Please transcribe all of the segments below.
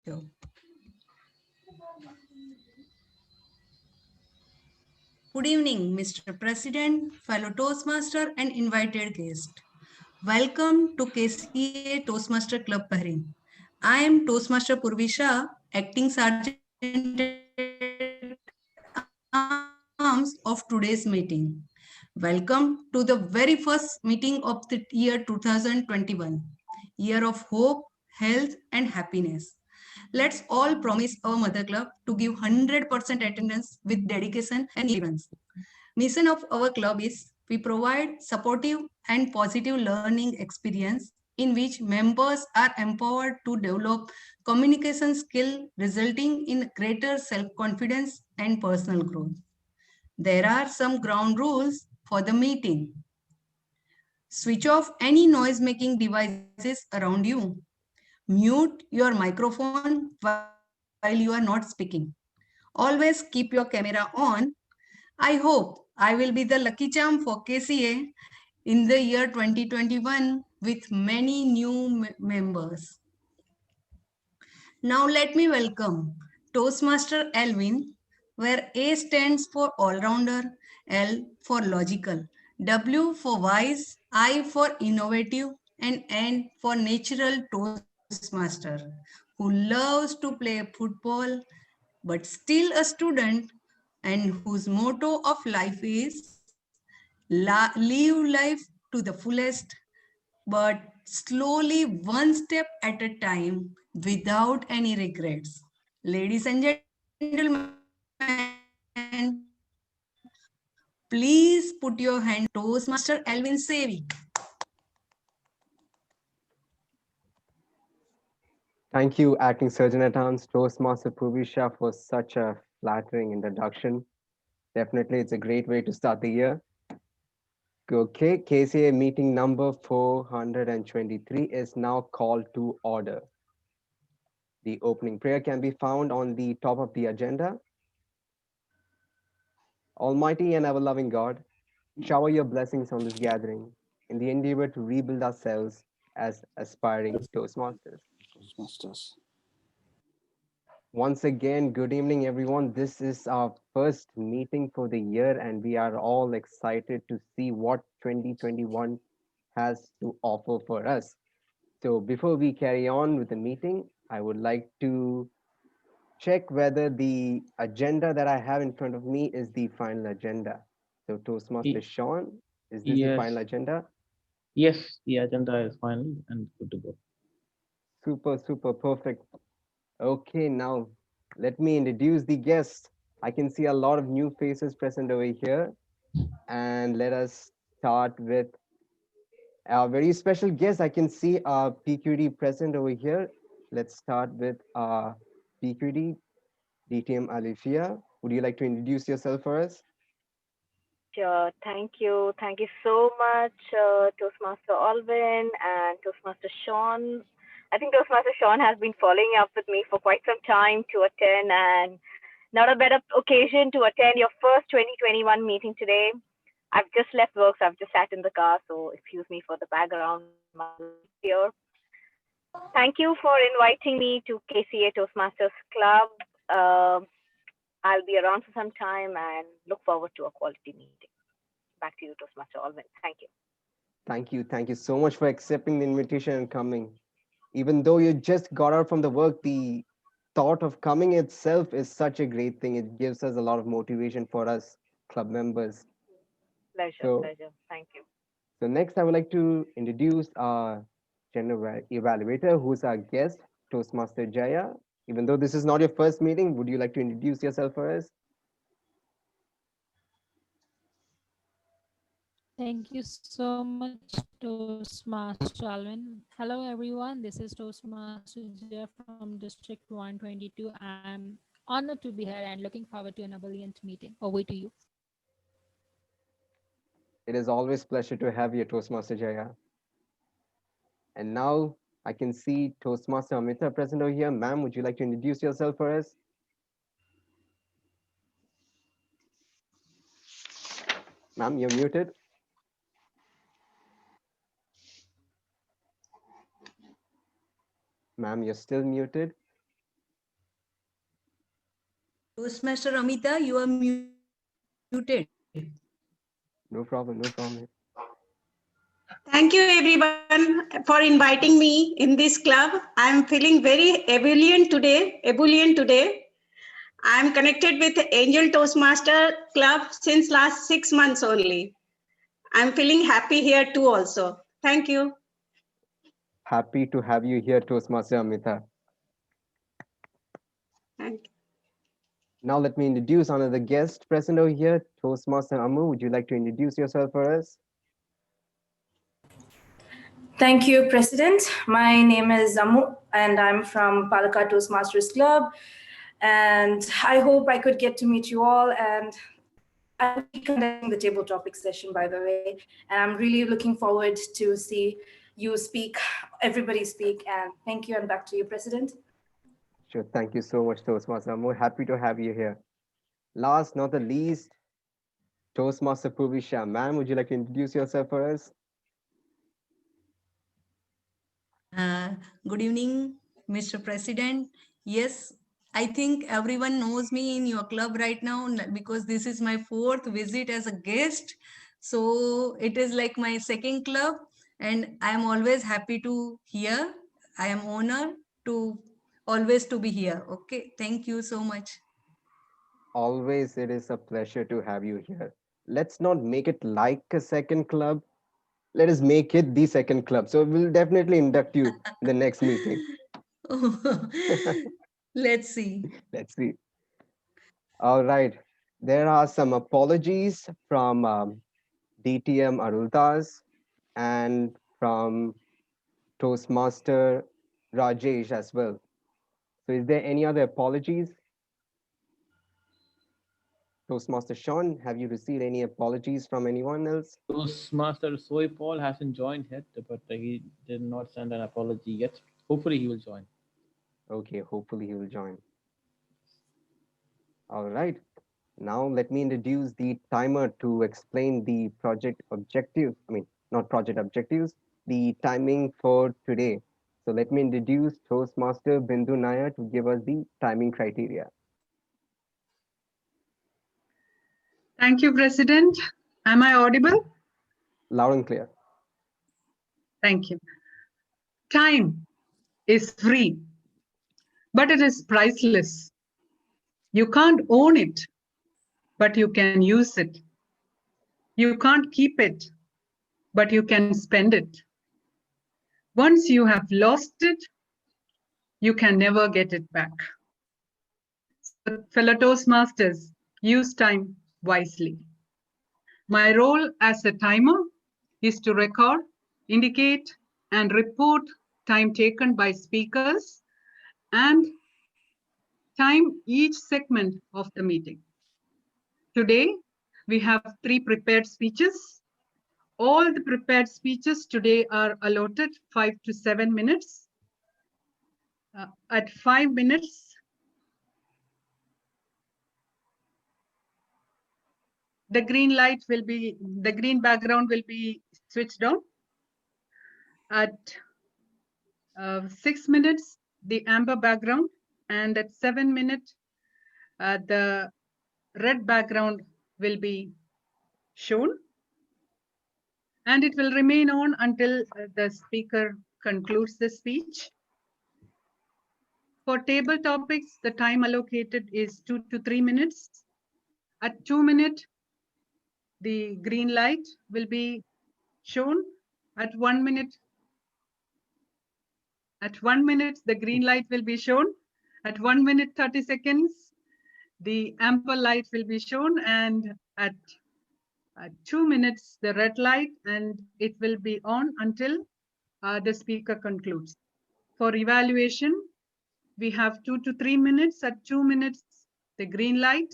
Sure. Good evening, Mr. President, fellow Toastmaster, and invited guest. Welcome to KCA Toastmaster Club Bahrain. I am Toastmaster Purvisha, acting sergeant arms of today's meeting. Welcome to the very first meeting of the year 2021, year of hope, health, and happiness. Let's all promise our mother club to give 100% attendance with dedication and relevance. Mission of our club is we provide supportive and positive learning experience in which members are empowered to develop communication skill resulting in greater self-confidence and personal growth. There are some ground rules for the meeting. Switch off any noise making devices around you. Mute your microphone while you are not speaking. Always keep your camera on. I hope I will be the lucky charm for KCA in the year 2021 with many new members. Now let me welcome Toastmaster Alvin, where A stands for all-rounder, L for logical, W for wise, I for innovative, and N for natural Toastmaster, who loves to play football but still a student and whose motto of life is live life to the fullest but slowly one step at a time without any regrets. Ladies and gentlemen, please put your hand Toastmaster Alvin Sevi. Thank you, Acting Surgeon at Arms, Toastmaster Purvisha, for such a flattering introduction. Definitely, it's a great way to start the year. Okay, KCA meeting number 423 is now called to order. The opening prayer can be found on the top of the agenda. Almighty and ever-loving God, shower your blessings on this gathering in the endeavor to rebuild ourselves as aspiring Toastmasters. Toastmasters. Once again, good evening, everyone. This is our first meeting for the year, and we are all excited to see what 2021 has to offer for us. So, before we carry on with the meeting, I would like to check whether the agenda that I have in front of me is the final agenda. So, Toastmaster Y- Sean, is this the final Yes, agenda? yes, the agenda is final and good to go. Super, super perfect. Okay, now let me introduce the guests. I can see a lot of new faces present over here. And let us start with our very special guest. I can see our PQD present over here. Let's start with our PQD, DTM Alifia. Would you like to introduce yourself for us? Sure. Thank you. Thank you so much, Toastmaster Alvin and Toastmaster Sean. I think Toastmaster Sean has been following up with me for quite some time to attend, and not a better occasion to attend your first 2021 meeting today. I've just left work, so I've just sat in the car, so excuse me for the background noise here. Thank you for inviting me to KCA Toastmasters Club. Um I'll be around for some time and look forward to a quality meeting. Back to you, Toastmaster Alvin. Thank you. Thank you. Thank you so much for accepting the invitation and coming. Even though you just got out from the work, the thought of coming itself is such a great thing. It gives us a lot of motivation for us club members. Pleasure, So pleasure. Thank you. So next, I would like to introduce our general evaluator, who's our guest, Toastmaster Jaya. Even though this is not your first meeting, would you like to introduce yourself for us? Thank you so much, Toastmaster Alvin. Hello, everyone. This is Toastmaster Jay from District 122. I'm honored to be here and looking forward to an brilliant meeting. Over to you. It is always pleasure to have you, Toastmaster Jaya. And now I can see Toastmaster Amita present over here. Ma'am, would you like to introduce yourself for us? Ma'am, you're muted. Ma'am, you're still muted. Toastmaster Amita, you are muted. No problem, no problem. Thank you everyone for inviting me in this club. I'm feeling very ebullient today. I'm connected with Angel Toastmaster Club since last 6 months only. I'm feeling happy here too also. Thank you. Happy to have you here, Toastmaster Amita. Thank you. Now let me introduce another guest present over here, Toastmaster Amu. Would you like to introduce yourself for us? Thank you, President. My name is Amu, and I'm from Palakkad Toastmasters Club. And I hope I could get to meet you all. And I'll be conducting the table topic session, by the way. And I'm really looking forward to see you speak, everybody speak. And thank you, and back to you, President. Sure, thank you so much, Toastmaster Amu. Happy to have you here. Last, not the least, Toastmaster Purvisha. Ma'am, would you like to introduce yourself for us? Good evening, Mr. President. Yes, I think everyone knows me in your club right now because this is my fourth visit as a guest. So it is like my second club, and I am always happy to here. I am honored to always to be here. Okay, thank you so much. Always, it is a pleasure to have you here. Let's not make it like a second club. Let us make it the second club. So we'll definitely induct you in the next meeting. Let's see. Let's see. All right. There are some apologies from DTM Arultas and from Toastmaster Rajesh as well. So is there any other apologies? Toastmaster Sean, have you received any apologies from anyone else? Toastmaster Soy Paul hasn't joined yet, but he did not send an apology yet. Hopefully, he will join. Okay, hopefully he will join. All right. Now let me introduce the timer to explain the project objective. I mean, not project objectives, the timing for today. So let me introduce Toastmaster Bindu Nair to give us the timing criteria. Thank you, President. Am I audible? Loud and clear. Thank you. Time is free, but it is priceless. You can't own it, but you can use it. You can't keep it, but you can spend it. Once you have lost it, you can never get it back. So, fellow Toastmasters, use time wisely. My role as a timer is to record, indicate, and report time taken by speakers and time each segment of the meeting. Today, we have 3 prepared speeches. All the prepared speeches today are allotted 5 to 7 minutes. At 5 minutes, the green background will be switched on. At 6 minutes, the amber background, and at 7 minutes, the red background will be shown, and it will remain on until the speaker concludes the speech. For table topics, the time allocated is 2 to 3 minutes. At 2 minutes, the green light will be shown. At 1 minute, the green light will be shown. At 1 minute 30 seconds, the amber light will be shown, and at 2 minutes, the red light, and it will be on until the speaker concludes. For evaluation, we have 2 to 3 minutes. At 2 minutes, the green light,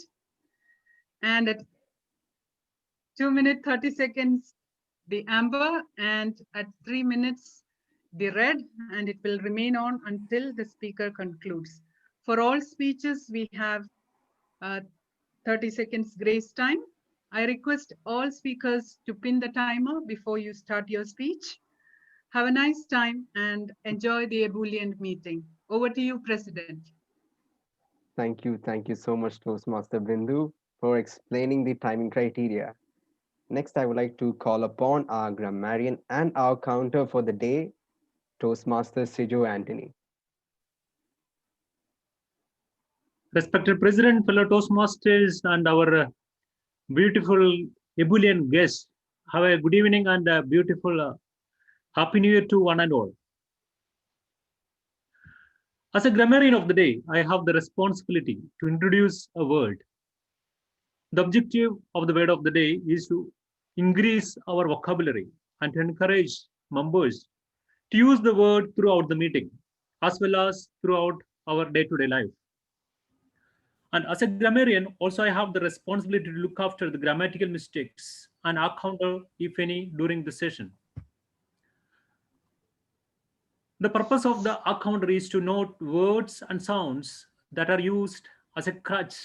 and at 2 minutes 30 seconds, the amber, and at 3 minutes, the red, and it will remain on until the speaker concludes. For all speeches, we have 30 seconds grace time. I request all speakers to pin the timer before you start your speech. Have a nice time and enjoy the ebullient meeting. Over to you, President. Thank you so much, Toastmaster Bindu, for explaining the timing criteria. Next, I would like to call upon our grammarian and our counter for the day, Toastmaster Sijo Anthony. Respected President, fellow Toastmasters, and our beautiful ebullient guests, have a good evening and a beautiful Happy New Year to one and all. As a grammarian of the day, I have the responsibility to introduce a word. The objective of the word of the day is to increase our vocabulary and to encourage members to use the word throughout the meeting as well as throughout our day-to-day life. And as a grammarian, also I have the responsibility to look after the grammatical mistakes and encounter, if any, during the session. The purpose of the encounter is to note words and sounds that are used as a crutch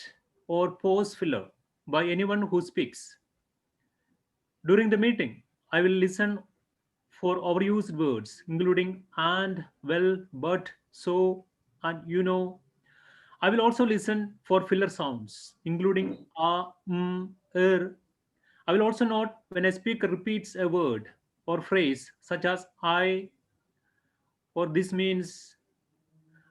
or pause filler by anyone who speaks. During the meeting, I will listen for overused words, including and, well, but, so, and you know. I will also listen for filler sounds, including I will also note when a speaker repeats a word or phrase such as I or this means.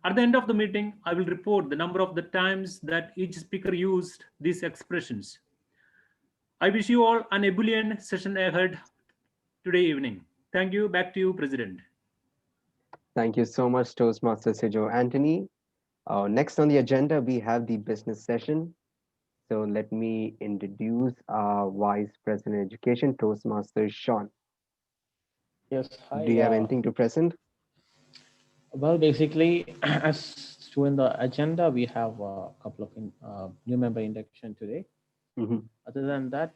At the end of the meeting, I will report the number of the times that each speaker used these expressions. I wish you all an ebullient session ahead today evening. Thank you. Back to you, President. Thank you so much, Toastmaster Sijo Anthony. Next on the agenda, we have the business session. So let me introduce our Vice President Education, Toastmaster Sean. Yes, Do hi. you have anything to present? Well, basically, as to in the agenda, we have a couple of new member induction today. Mhm. Other than that,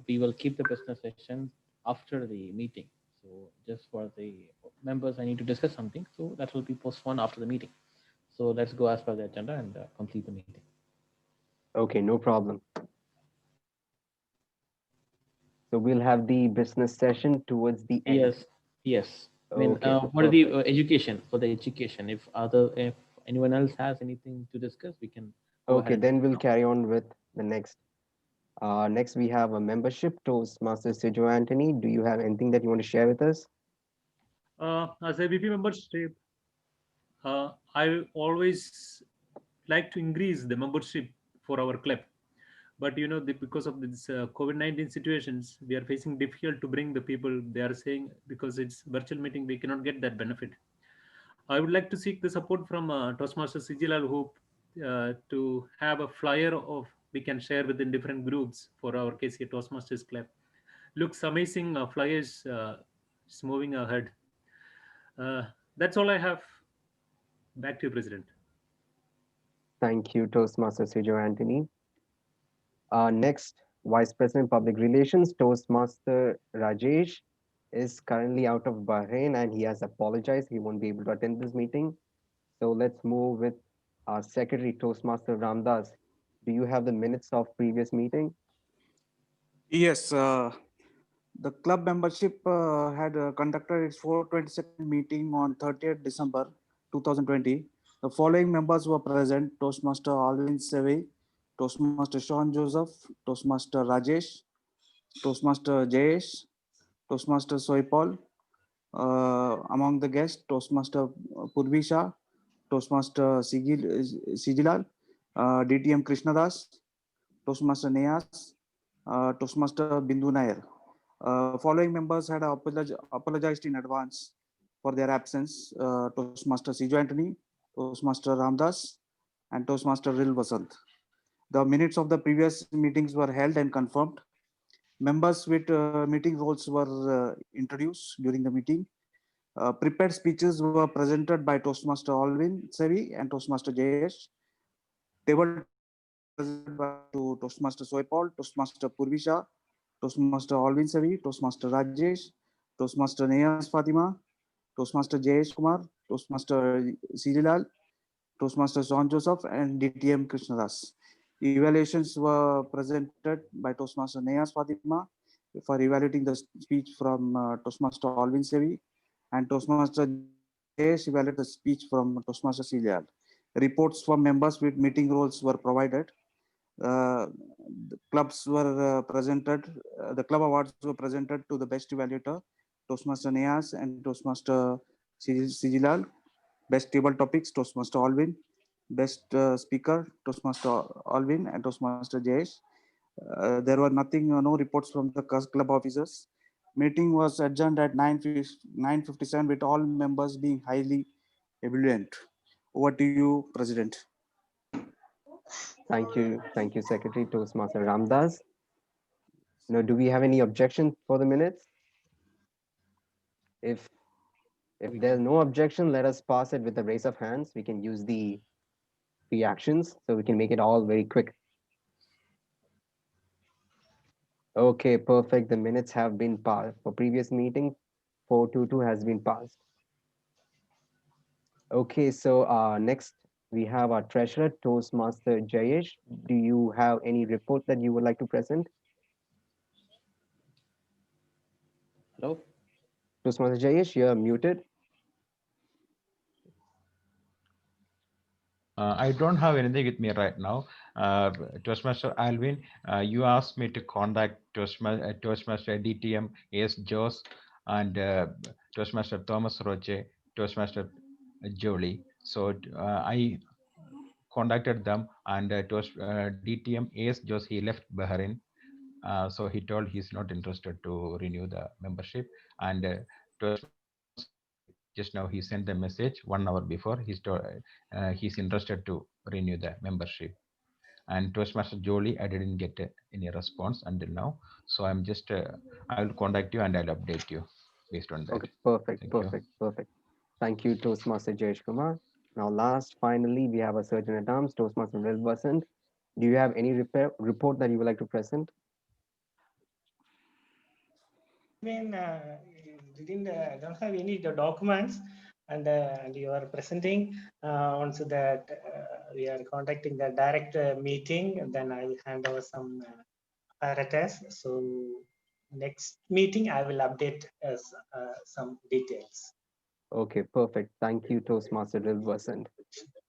we will keep the business session after the meeting. So just for the members, I need to discuss something. So that will be postponed after the meeting. So let's go as per the agenda and complete the meeting. Okay, no problem. So we'll have the business session towards the end. Yes, yes. I mean, Okay, what are the perfect. education for the education? If anyone else has anything to discuss, we can go ahead Okay, and then discuss we'll now. carry on with the next. Next, we have a membership, Toastmaster Sijo Anthony. Do you have anything that you want to share with us? As a VP membership, I always like to increase the membership for our club. But because of this COVID-19 situations, we are facing difficult to bring the people. They are saying because it's virtual meeting, we cannot get that benefit. I would like to seek the support from Toastmaster Sijilal Hope to have a flyer of we can share within different groups for our KCA Toastmasters Club. Looks amazing flyers. It's moving ahead. That's all I have. Back to you, President. Thank you, Toastmaster Sijo Anthony. Next, Vice President Public Relations, Toastmaster Rajesh, is currently out of Bahrain and he has apologized. He won't be able to attend this meeting. So let's move with our Secretary, Toastmaster Ramdas. Do you have the minutes of previous meeting? Yes, the club membership had conducted its 422nd meeting on 30th December 2020. The following members were present: Toastmaster Alvin Sevi, Toastmaster Sean Joseph, Toastmaster Rajesh, Toastmaster Jayesh, Toastmaster Soipal. Among the guests, Toastmaster Purvi Shah, Toastmaster Sijilal, DTM Krishnadas, Toastmaster Neyas, Toastmaster Bindu Nair. Following members had apologized in advance for their absence: Toastmaster Sijo Anthony, Toastmaster Ramdas, and Toastmaster Ril Vasant. The minutes of the previous meetings were held and confirmed. Members with meeting roles were introduced during the meeting. Prepared speeches were presented by Toastmaster Alvin Sevi and Toastmaster Jayesh. Table topics were presented by Toastmaster Soipal, Toastmaster Purvisha, Toastmaster Alvin Sevi, Toastmaster Rajesh, Toastmaster Neyas Fatima, Toastmaster Jayesh Kumar, Toastmaster Sirilal, Toastmaster John Joseph, and DTM Krishnadas. Evaluations were presented by Toastmaster Neyas Fatima for evaluating the speech from Toastmaster Alvin Sevi, and Toastmaster Jayesh evaluated the speech from Toastmaster Sirilal. Reports from members with meeting roles were provided. The clubs were presented. The club awards were presented to the best evaluator, Toastmaster Neas and Toastmaster Sijilal. Best table topics, Toastmaster Alvin. Best speaker, Toastmaster Alvin and Toastmaster Jayesh. There were nothing, no reports from the club officers. Meeting was adjourned at 9:57 with all members being highly ebullient. Over to you, President. Thank you, Secretary Toastmaster Ramdas. Now, do we have any objection for the minutes? If if We there's can. no objection, let us pass it with a raise of hands. We can use the reactions so we can make it all very quick. Okay, perfect. The minutes have been passed. For previous meeting, 422 has been passed. Okay, so next we have our treasurer, Toastmaster Jayesh. Do you have any report that you would like to present? Hello. Toastmaster Jayesh, you're muted. I don't have anything with me right now. Toastmaster Alvin, you asked me to contact Toastmaster DTM AS Jos and Toastmaster Thomas Roche, Toastmaster Jolie. So I contacted them, and DTM AS Jos, he left Bahrain. So he told he's not interested to renew the membership. And Toastmaster Alvin, just now he sent the message 1 hour before. He's interested to renew the membership. And Toastmaster Jolie, I didn't get any response until now. So I'm just I will contact you and I'll update you based on that. Okay, perfect, Thank you. perfect, perfect. Thank you, Toastmaster Jayesh Kumar. Now, last, finally, we have a surgeon at arms, Toastmaster Will Vasant. Do you have any report that you would like to present? When didn't don't have any documents, and you are presenting once that we are conducting the direct meeting, then I will hand over some apparatus. So next meeting I will update some details. Okay, perfect. Thank you, Toastmaster Will Vasant.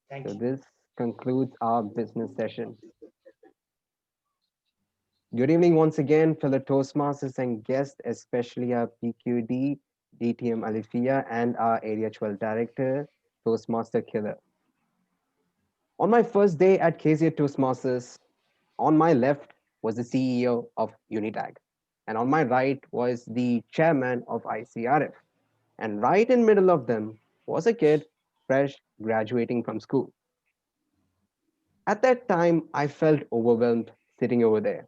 Thank So you. this concludes our business session. Good evening once again, fellow Toastmasters and guests, especially our PQD, DTM Alifia, and our Area 12 Director, Toastmaster Killer. On my first day at KCA Toastmasters, on my left was the CEO of Unitag, and on my right was the chairman of ICRF, and right in middle of them was a kid fresh graduating from school. At that time, I felt overwhelmed sitting over there.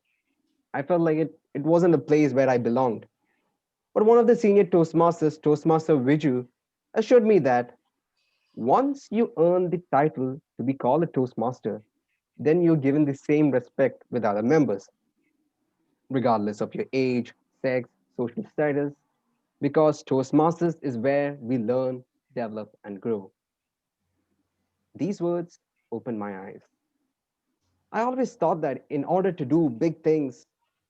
I felt like it wasn't a place where I belonged. But one of the senior Toastmasters, Toastmaster Viju, assured me that once you earn the title to be called a Toastmaster, then you're given the same respect with other members, regardless of your age, sex, social status, because Toastmasters is where we learn, develop, and grow. These words opened my eyes. I always thought that in order to do big things,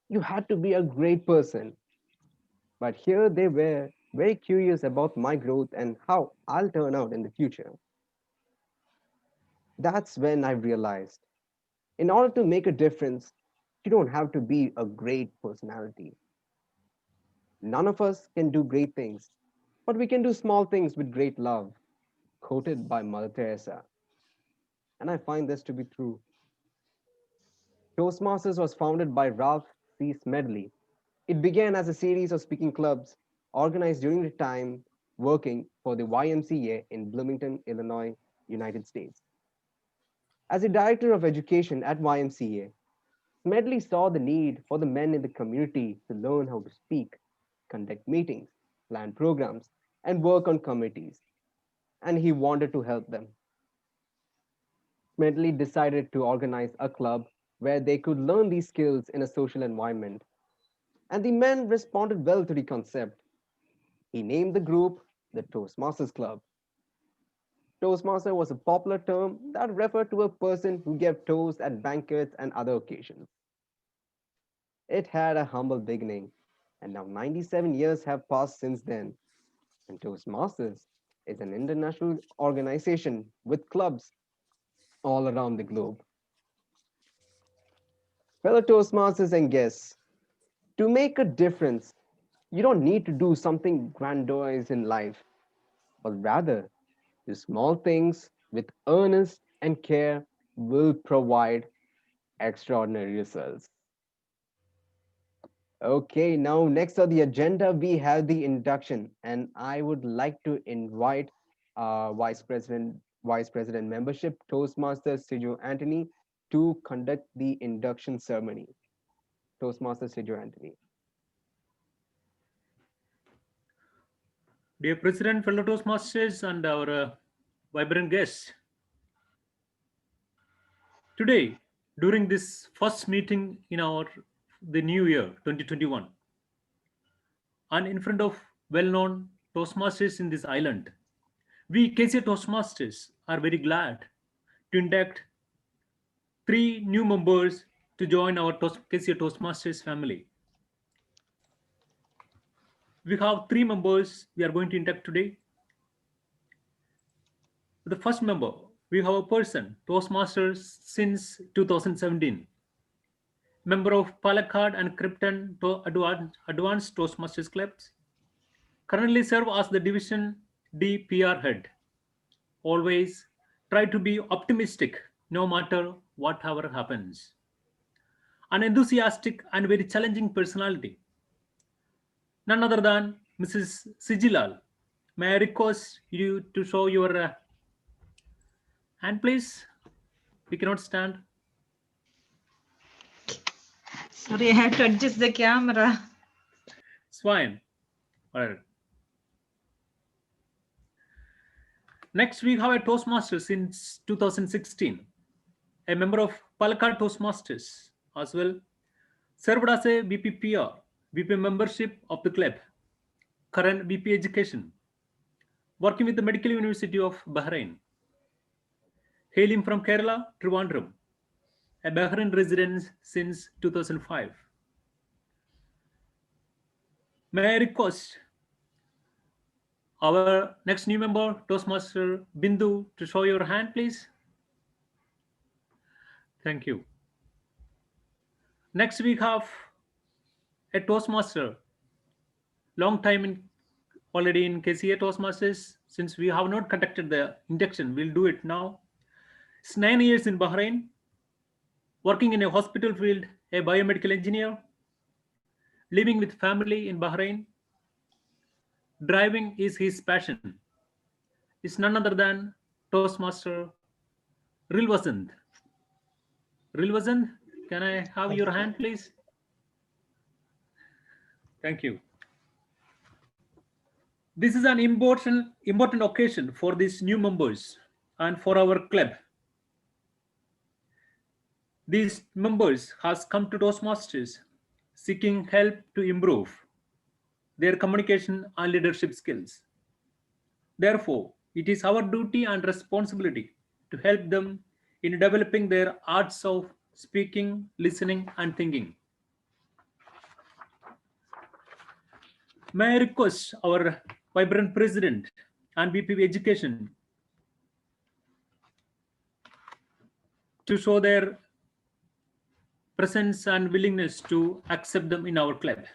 you had to be a great person. But here they were, very curious about my growth and how I'll turn out in the future. That's when I realized in order to make a difference, you don't have to be a great personality. None of us can do great things, but we can do small things with great love, quoted by Mother Teresa. And I find this to be true. Toastmasters was founded by Ralph C. Smedley. It began as a series of speaking clubs organized during the time working for the YMCA in Bloomington, Illinois, United States. As a director of education at YMCA, Smedley saw the need for the men in the community to learn how to speak, conduct meetings, plan programs, and work on committees, and he wanted to help them. Smedley decided to organize a club where they could learn these skills in a social environment, and the men responded well to the concept. He named the group the Toastmasters Club. Toastmaster was a popular term that referred to a person who gave toast at banquets and other occasions. It had a humble beginning, and now 97 years have passed since then. And Toastmasters is an international organization with clubs all around the globe. Fellow Toastmasters and guests, to make a difference, you don't need to do something grandiose in life, but rather, the small things with earnest and care will provide extraordinary results. Okay, now next on the agenda, we have the induction, and I would like to invite Vice President Membership, Toastmaster Sijo Anthony, to conduct the induction ceremony. Toastmaster Sijo Anthony. Dear President, fellow Toastmasters, and our vibrant guests, today, during this first meeting in the new year 2021, and in front of well-known Toastmasters in this island, we KCA Toastmasters are very glad to induct 3 new members to join our KCA Toastmasters family. We have 3 members we are going to induct today. The first member, we have a person, Toastmasters since 2017, member of Palakkad and Krypton Advanced Toastmasters Clubs, currently serve as the Division D PR head. Always try to be optimistic no matter whatever happens. An enthusiastic and very challenging personality. None other than Mrs. Sijilal. May I request you to show your hand, please? We cannot stand. Sorry, I have to adjust the camera. It's fine. All right. Next, we have a Toastmaster since 2016, a member of Palakkad Toastmasters as well, served as a BPPR, BP membership of the club, current BP education, working with the Medical University of Bahrain, hailing from Kerala, Trivandrum, a Bahrain resident since 2005. May I request our next new member, Toastmaster Bindu, to show your hand, please? Thank you. Next, we have a Toastmaster, long time already in KCA Toastmasters. Since we have not conducted the induction, we'll do it now. It's 9 years in Bahrain, working in a hospital field, a biomedical engineer, living with family in Bahrain. Driving is his passion. It's none other than Toastmaster Rilvasant. Rilvasant, can I have your hand, please? Thank you. This is an important occasion for these new members and for our club. These members has come to Toastmasters seeking help to improve their communication and leadership skills. Therefore, it is our duty and responsibility to help them in developing their arts of speaking, listening, and thinking. May I request our vibrant president and VP Education to show their presence and willingness to accept them in our club.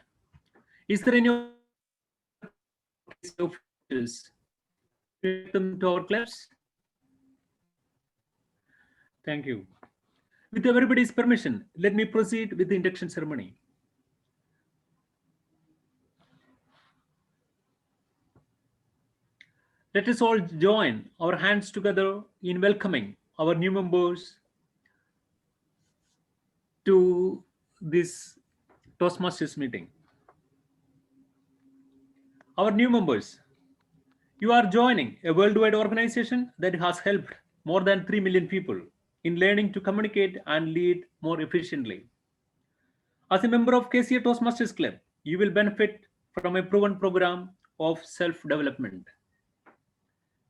Is there any officials to take them to our clubs? Thank you. With everybody's permission, let me proceed with the induction ceremony. Let us all join our hands together in welcoming our new members to this Toastmasters meeting. Our new members, you are joining a worldwide organization that has helped more than 3 million people in learning to communicate and lead more efficiently. As a member of KCA Toastmasters Club, you will benefit from a proven program of self-development.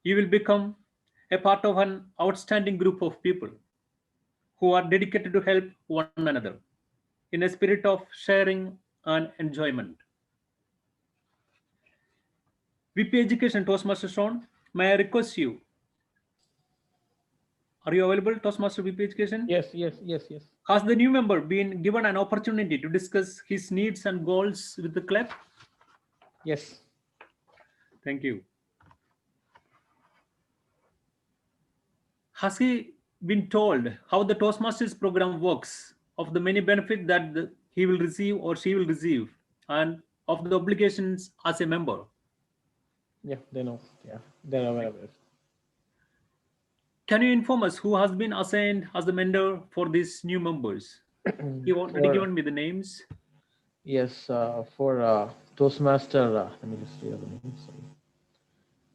You will become a part of an outstanding group of people who are dedicated to help one another in a spirit of sharing and enjoyment. VP Education Toastmaster Sean, may I request you Are you available, Toastmaster VP Education? Yes. Has the new member been given an opportunity to discuss his needs and goals with the club? Yes. Thank you. Has he been told how the Toastmasters program works, of the many benefits that he will receive or she will receive, and of the obligations as a member? Yeah, they know. Yeah, they're aware of it. Can you inform us who has been assigned as the mentor for these new members? He already given me the names. Yes, for Toastmaster, let me just read the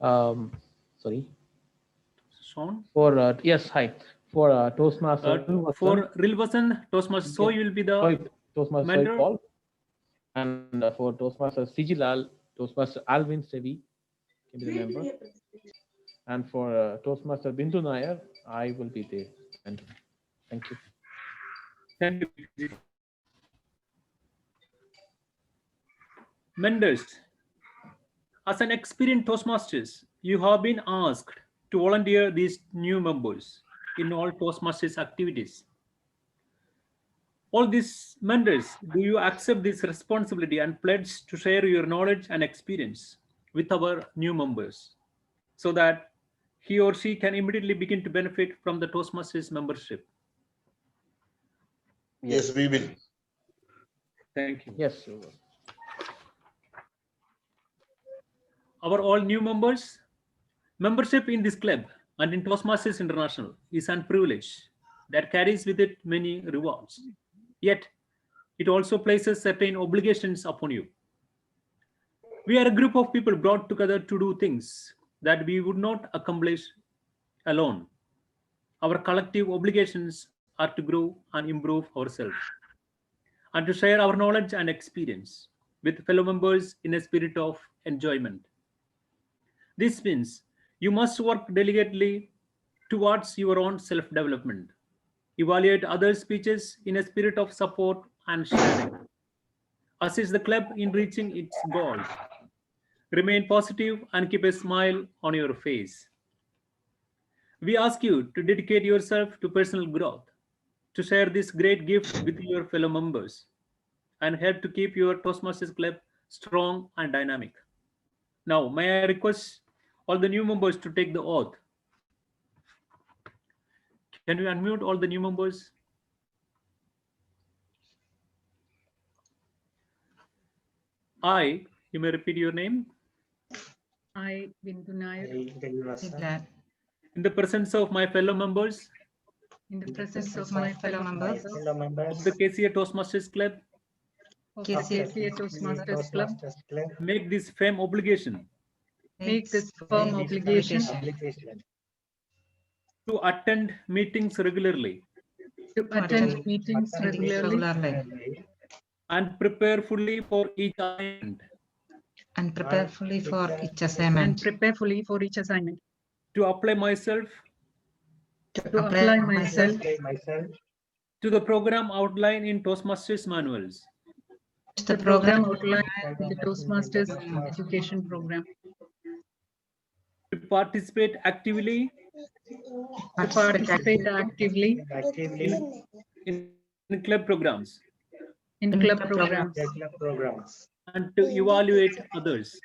name. Sorry. Sean? For yes, hi. For Toastmaster, for Rilvasan, Toastmaster Soy will be the Toastmaster Soy mentor. Paul, and for Toastmaster Sijilal, Toastmaster Alvin Sevi can be the member, and for Toastmaster Bindu Nair, I will be the mentor. Thank you. Thank you, PPG. Mentors, as an experienced Toastmasters, you have been asked to volunteer these new members in all Toastmasters activities. All these mentors, do you accept this responsibility and pledge to share your knowledge and experience with our new members so that he or she can immediately begin to benefit from the Toastmasters membership? Yes, we will. Thank you. Yes, we will. Our all new members, membership in this club and in Toastmasters International is a privilege that carries with it many rewards. Yet, it also places certain obligations upon you. We are a group of people brought together to do things that we would not accomplish alone. Our collective obligations are to grow and improve ourselves and to share our knowledge and experience with fellow members in a spirit of enjoyment. This means you must work diligently towards your own self development, evaluate others' speeches in a spirit of support and sharing, assist the club in reaching its goals, remain positive, and keep a smile on your face. We ask you to dedicate yourself to personal growth, to share this great gift with your fellow members, and help to keep your Toastmasters Club strong and dynamic. Now, may I request all the new members to take the oath? Can you unmute all the new members? I, you may repeat your name. I, Bindu Nair, in the presence of my fellow members, in the presence of my fellow members of the KCA Toastmasters Club, KCA Toastmasters Club, make this firm obligation to attend meetings regularly and prepare fully for each assignment. To apply myself to the program outlined in Toastmasters manuals. The program outlined in the Toastmasters education program. To participate actively in club programs. And to evaluate others.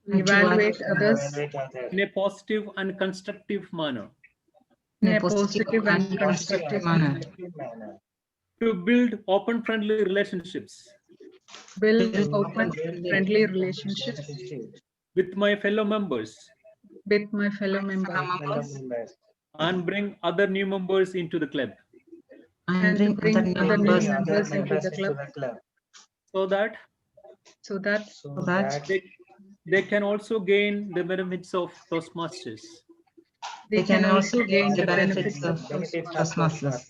In a positive and constructive manner. To build open, friendly relationships. With my fellow members. And bring other new members into the club. And bring other new members into the club. So that they can also gain the benefits of Toastmasters. They can also gain the benefits of Toastmasters.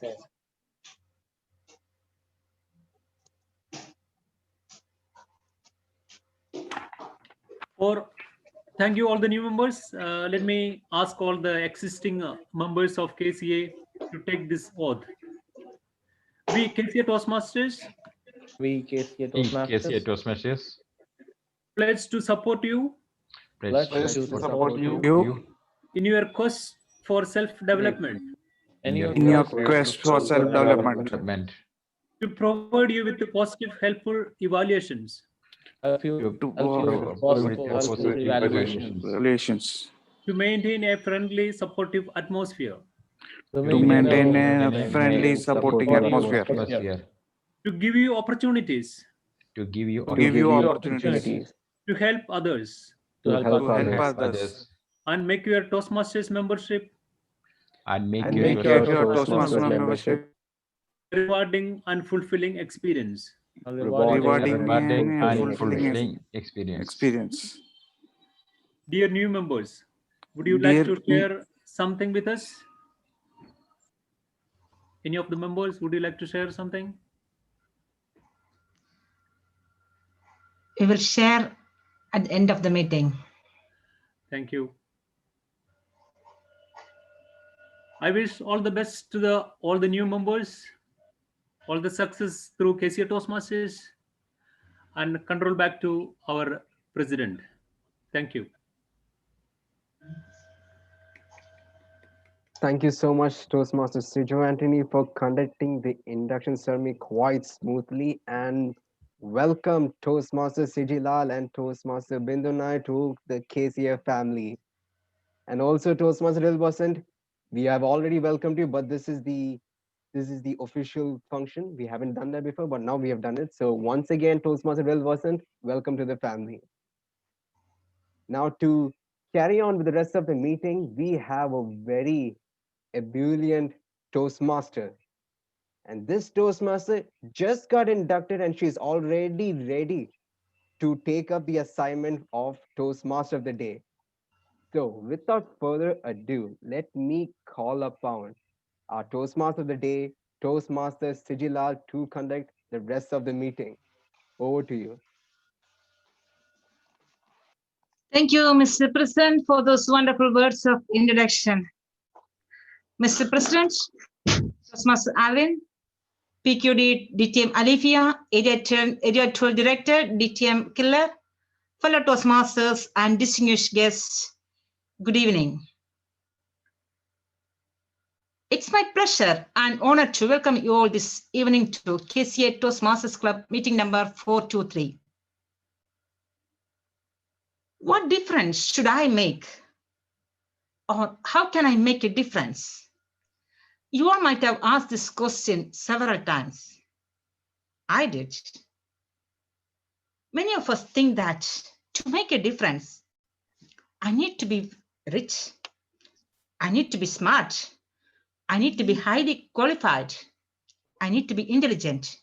Thank you all the new members. Let me ask all the existing members of KCA to take this oath. We KCA Toastmasters. We KCA Toastmasters. Pledge to support you. Pledge to support you In your quest for self-development. in in your quest for self-development, to provide you with the positive, helpful evaluations, help you to with possible helpful evaluations, relations, to maintain a friendly, supportive atmosphere, to to maintain a a friendly, supporting atmosphere, to give you opportunities, to give you to give you opportunities, to help others, to help to help others, others, and make your Toastmasters membership and make and your make your Toastmasters membership a rewarding and fulfilling experience. a rewarding and fulfilling experience. experience. Dear new members, would you like Dear, to share something with us? Any of the members, would you like to share something? We will share at the end of the meeting. Thank you. I wish all the best to all the new members, all the success through KCA Toastmasters, and control back to our president. Thank you. Thank you so much, Toastmaster Sijo Anthony, for conducting the induction ceremony quite smoothly. And welcome, Toastmaster Siji Lal and Toastmaster Bindu Nai to the KCA family. And also, Toastmaster Dil Basant, we have already welcomed you, but this is the official function. We haven't done that before, but now we have done it. So once again, Toastmaster Dil Basant, welcome to the family. Now to carry on with the rest of the meeting, we have a very ebullient Toastmaster. And this Toastmaster just got inducted and she's already ready to take up the assignment of Toastmaster of the Day. So without further ado, let me call upon our Toastmaster of the Day, Toastmaster Sijilal, to conduct the rest of the meeting. Over to you. Thank you, Mr. President, for those wonderful words of introduction. Mr. President, Toastmaster Alvin, PQD DTM Alifia, Area 12 Director DTM Killer, fellow Toastmasters and distinguished guests, good evening. It's my pleasure and honor to welcome you all this evening to KCA Toastmasters Club meeting number 423. What difference should I make? Or how can I make a difference? You all might have asked this question several times. I did. Many of us think that to make a difference, I need to be rich. I need to be smart. I need to be highly qualified. I need to be intelligent.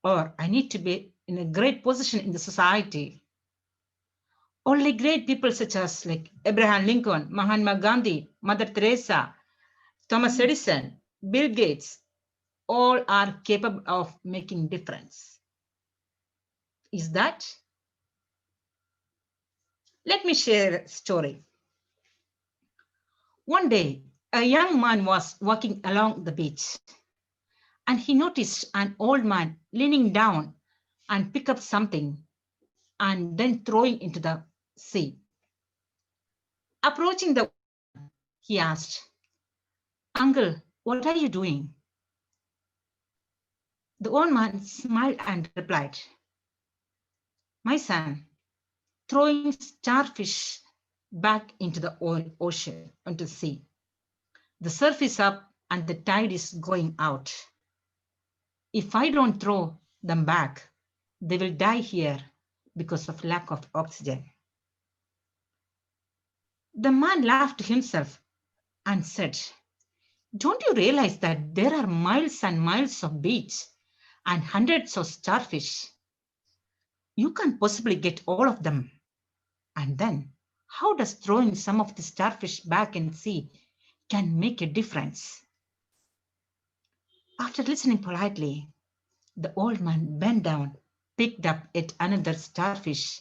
Or I need to be in a great position in the society. Only great people such as like Abraham Lincoln, Mahatma Gandhi, Mother Teresa, Thomas Edison, Bill Gates, all are capable of making difference. Is that? Let me share a story. One day, a young man was walking along the beach and he noticed an old man leaning down and pick up something and then throwing into the sea. Approaching the old man, he asked, "Uncle, what are you doing?" The old man smiled and replied, "My son, throwing starfish back into the ocean, into the sea. The surf is up and the tide is going out. If I don't throw them back, they will die here because of lack of oxygen." The man laughed to himself and said, "Don't you realize that there are miles and miles of beach and hundreds of starfish? You can't possibly get all of them. And then, how does throwing some of the starfish back in the sea can make a difference?" After listening politely, the old man bent down, picked up yet another starfish,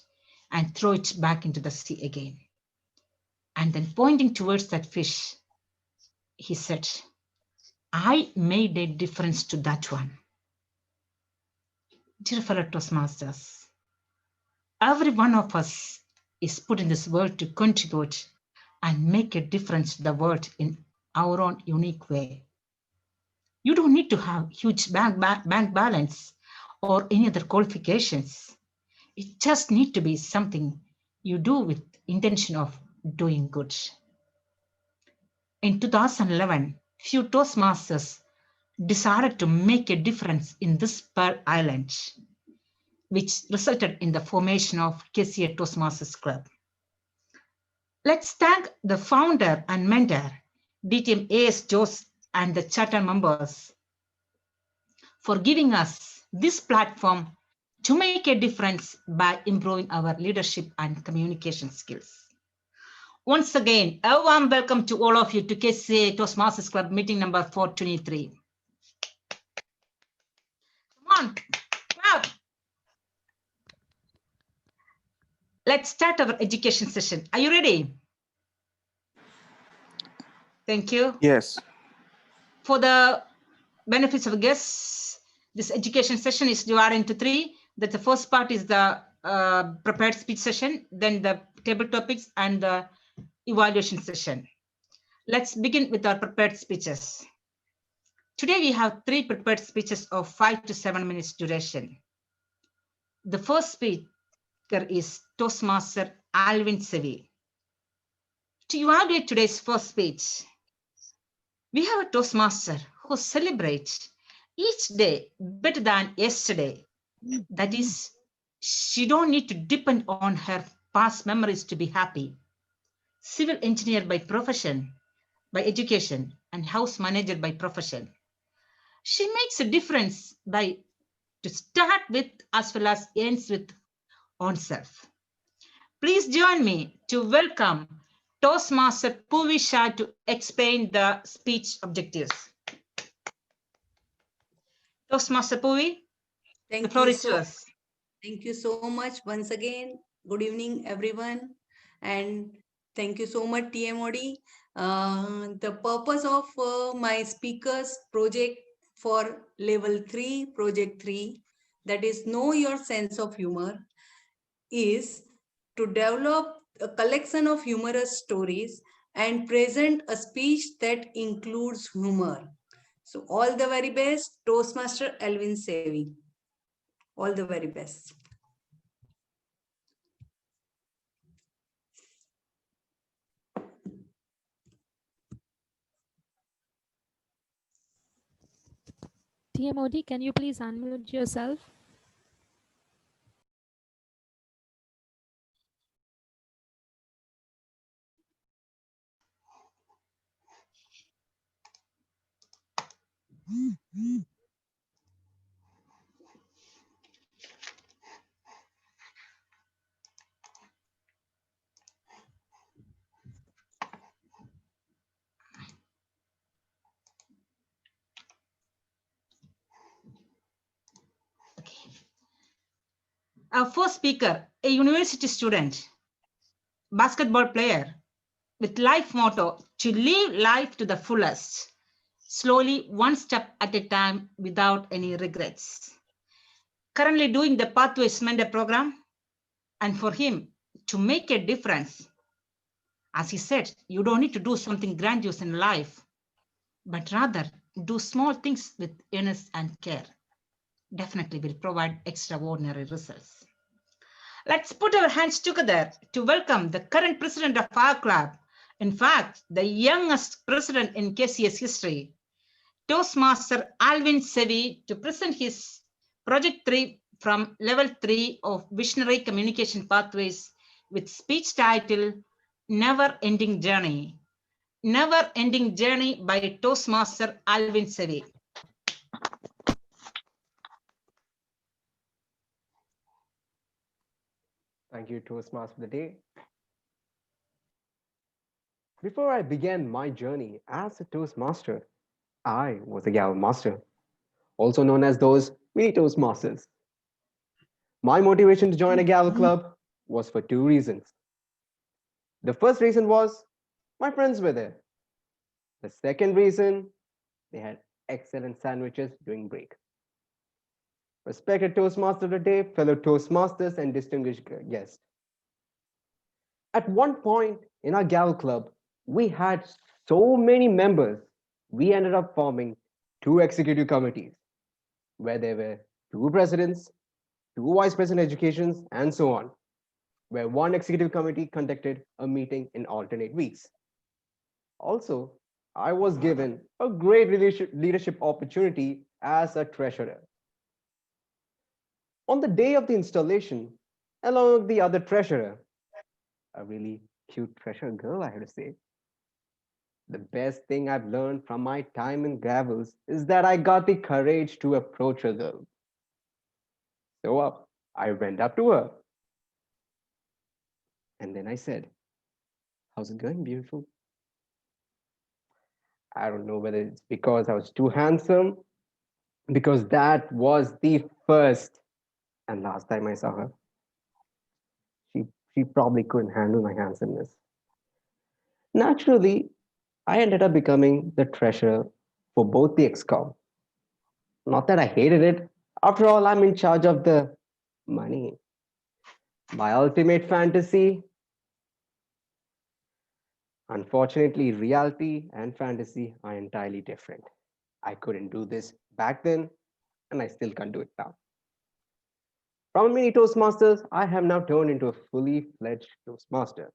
and threw it back into the sea again. And then pointing towards that fish, he said, "I made a difference to that one." Dear fellow Toastmasters, every one of us is put in this world to contribute and make a difference to the world in our own unique way. You don't need to have huge bank balance or any other qualifications. It just needs to be something you do with intention of doing good. In 2011, few Toastmasters decided to make a difference in this Pearl Island, which resulted in the formation of KCA Toastmasters Club. Let's thank the founder and mentor, DTM AS Jose, and the charter members for giving us this platform to make a difference by improving our leadership and communication skills. Once again, a warm welcome to all of you to KCA Toastmasters Club meeting number 423. Come on, clap. Let's start our education session. Are you ready? Thank you. Yes. For the benefits of guests, this education session is divided into three. That the first part is the prepared speech session, then the table topics and the evaluation session. Let's begin with our prepared speeches. Today we have 3 prepared speeches of 5 to 7 minutes duration. The first speaker is Toastmaster Alvin Sevi. To evaluate today's first speech, we have a Toastmaster who celebrates each day better than yesterday. That is, she don't need to depend on her past memories to be happy. Civil engineer by profession, by education, and house manager by profession. She makes a difference by to start with as well as ends with oneself. Please join me to welcome Toastmaster Puvi Shah to explain the speech objectives. Toastmaster Puvi, the floor is yours. Thank you so much once again. Good evening, everyone. And thank you so much, TMOD. The purpose of my speakers project for level 3, project 3, that is Know Your Sense of Humor, is to develop a collection of humorous stories and present a speech that includes humor. So all the very best, Toastmaster Alvin Sevi. All the very best. TMOD, can you please unmute yourself? Our first speaker, a university student, basketball player, with life motto to live life to the fullest, slowly one step at a time without any regrets. Currently doing the Pathways Mentor program, and for him to make a difference. As he said, you don't need to do something grandiose in life, but rather do small things with earnest and care. Definitely will provide extraordinary results. Let's put our hands together to welcome the current president of our club. In fact, the youngest president in KCS history, Toastmaster Alvin Sevi, to present his Project 3 from Level 3 of Visionary Communication Pathways with speech title, Never Ending Journey. Never Ending Journey by Toastmaster Alvin Sevi. Thank you, Toastmaster of the day. Before I began my journey as a Toastmaster, I was a Gavel Master, also known as those mini Toastmasters. My motivation to join a Gavel Club was for 2 reasons. The first reason was my friends were there. The second reason, they had excellent sandwiches during break. Respected Toastmaster of the day, fellow Toastmasters, and distinguished guests. At one point in our Gavel Club, we had so many members, we ended up forming two executive committees where there were two presidents, two vice president educations, and so on, where one executive committee conducted a meeting in alternate weeks. Also, I was given a great leadership opportunity as a treasurer. On the day of the installation, along with the other treasurer, a really cute treasurer girl, I have to say, the best thing I've learned from my time in Gravels is that I got the courage to approach a girl. So I went up to her and then I said, "How's it going, beautiful?" I don't know whether it's because I was too handsome, because that was the first and last time I saw her. She, she probably couldn't handle my handsomeness. Naturally, I ended up becoming the treasurer for both the excom. Not that I hated it. After all, I'm in charge of the money. My ultimate fantasy. Unfortunately, reality and fantasy are entirely different. I couldn't do this back then, and I still can't do it now. From a mini Toastmasters, I have now turned into a fully fledged Toastmaster.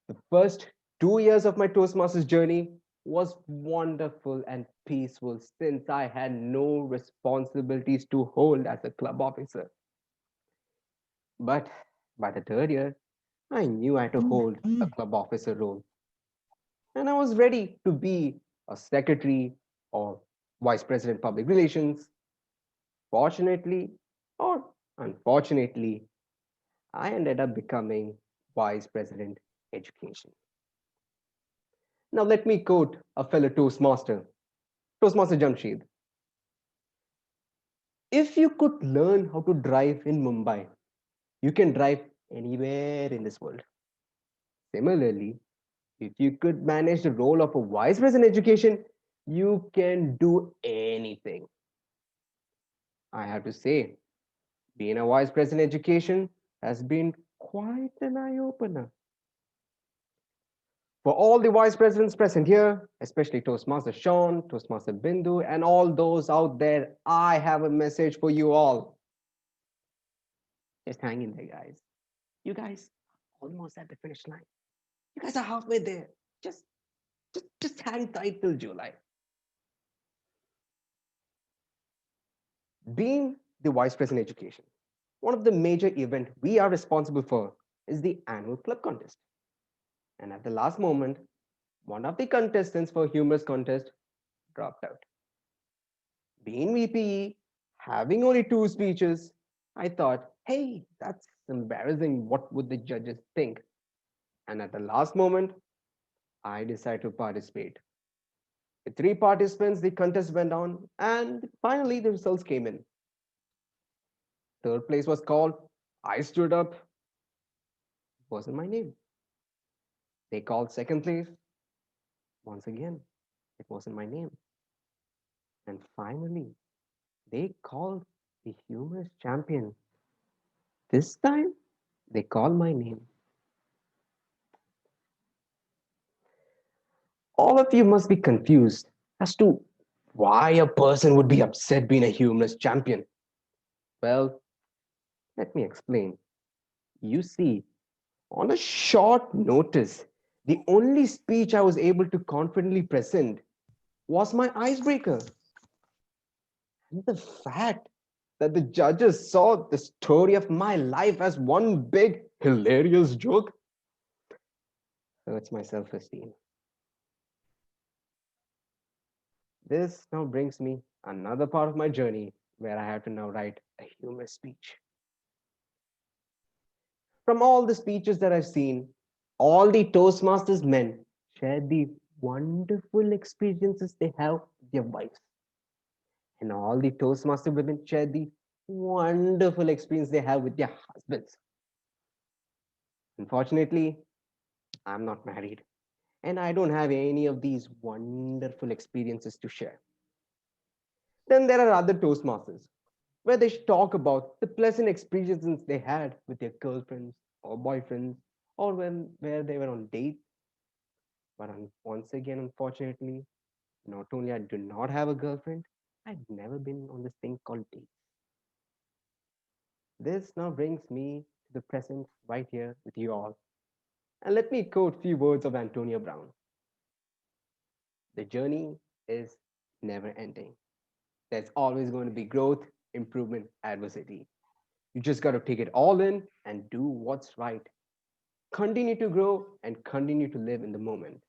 The first 2 years of my Toastmasters journey was wonderful and peaceful since I had no responsibilities to hold as a club officer. But by the third year, I knew I had to hold a club officer role, and I was ready to be a secretary or vice president public relations. Fortunately or unfortunately, I ended up becoming vice president education. Now let me quote a fellow Toastmaster Jamshed. If you could learn how to drive in Mumbai, you can drive anywhere in this world. Similarly, if you could manage the role of a vice president education, you can do anything. I have to say, being a vice president education has been quite an eye opener. For all the vice presidents present here, especially Toastmaster Sean, Toastmaster Bindu, and all those out there, I have a message for you all. Just hang in there, guys. You guys almost at the finish line. You guys are halfway there. Just hang tight till July. Being the vice president education, one of the major events we are responsible for is the annual club contest. And at the last moment, one of the contestants for humorous contest dropped out. Being VPE, having only two speeches, I thought, hey, that's embarrassing. What would the judges think? And at the last moment, I decided to participate. With three participants, the contest went on, and finally the results came in. Third place was called. I stood up. It wasn't my name. They called second place. Once again, it wasn't my name. And finally, they called the humorous champion. This time, they called my name. All of you must be confused as to why a person would be upset being a humorous champion. Well, let me explain. You see, on a short notice, the only speech I was able to confidently present was my icebreaker. And the fact that the judges saw the story of my life as one big, hilarious joke hurts my self esteem. This now brings me another part of my journey where I have to now write a humorous speech. From all the speeches that I've seen, all the Toastmasters men share the wonderful experiences they have with their wives. And all the Toastmaster women share the wonderful experience they have with their husbands. Unfortunately, I'm not married and I don't have any of these wonderful experiences to share. Then there are other Toastmasters where they talk about the pleasant experiences they had with their girlfriends or boyfriends where they were on dates. But once again, unfortunately, Not only I do not have a girlfriend, I've never been on this thing called date. This now brings me to the present right here with you all. And let me quote a few words of Antonio Brown. The journey is never ending. There's always going to be growth, improvement, adversity. You just got to take it all in and do what's right. Continue to grow and continue to live in the moment.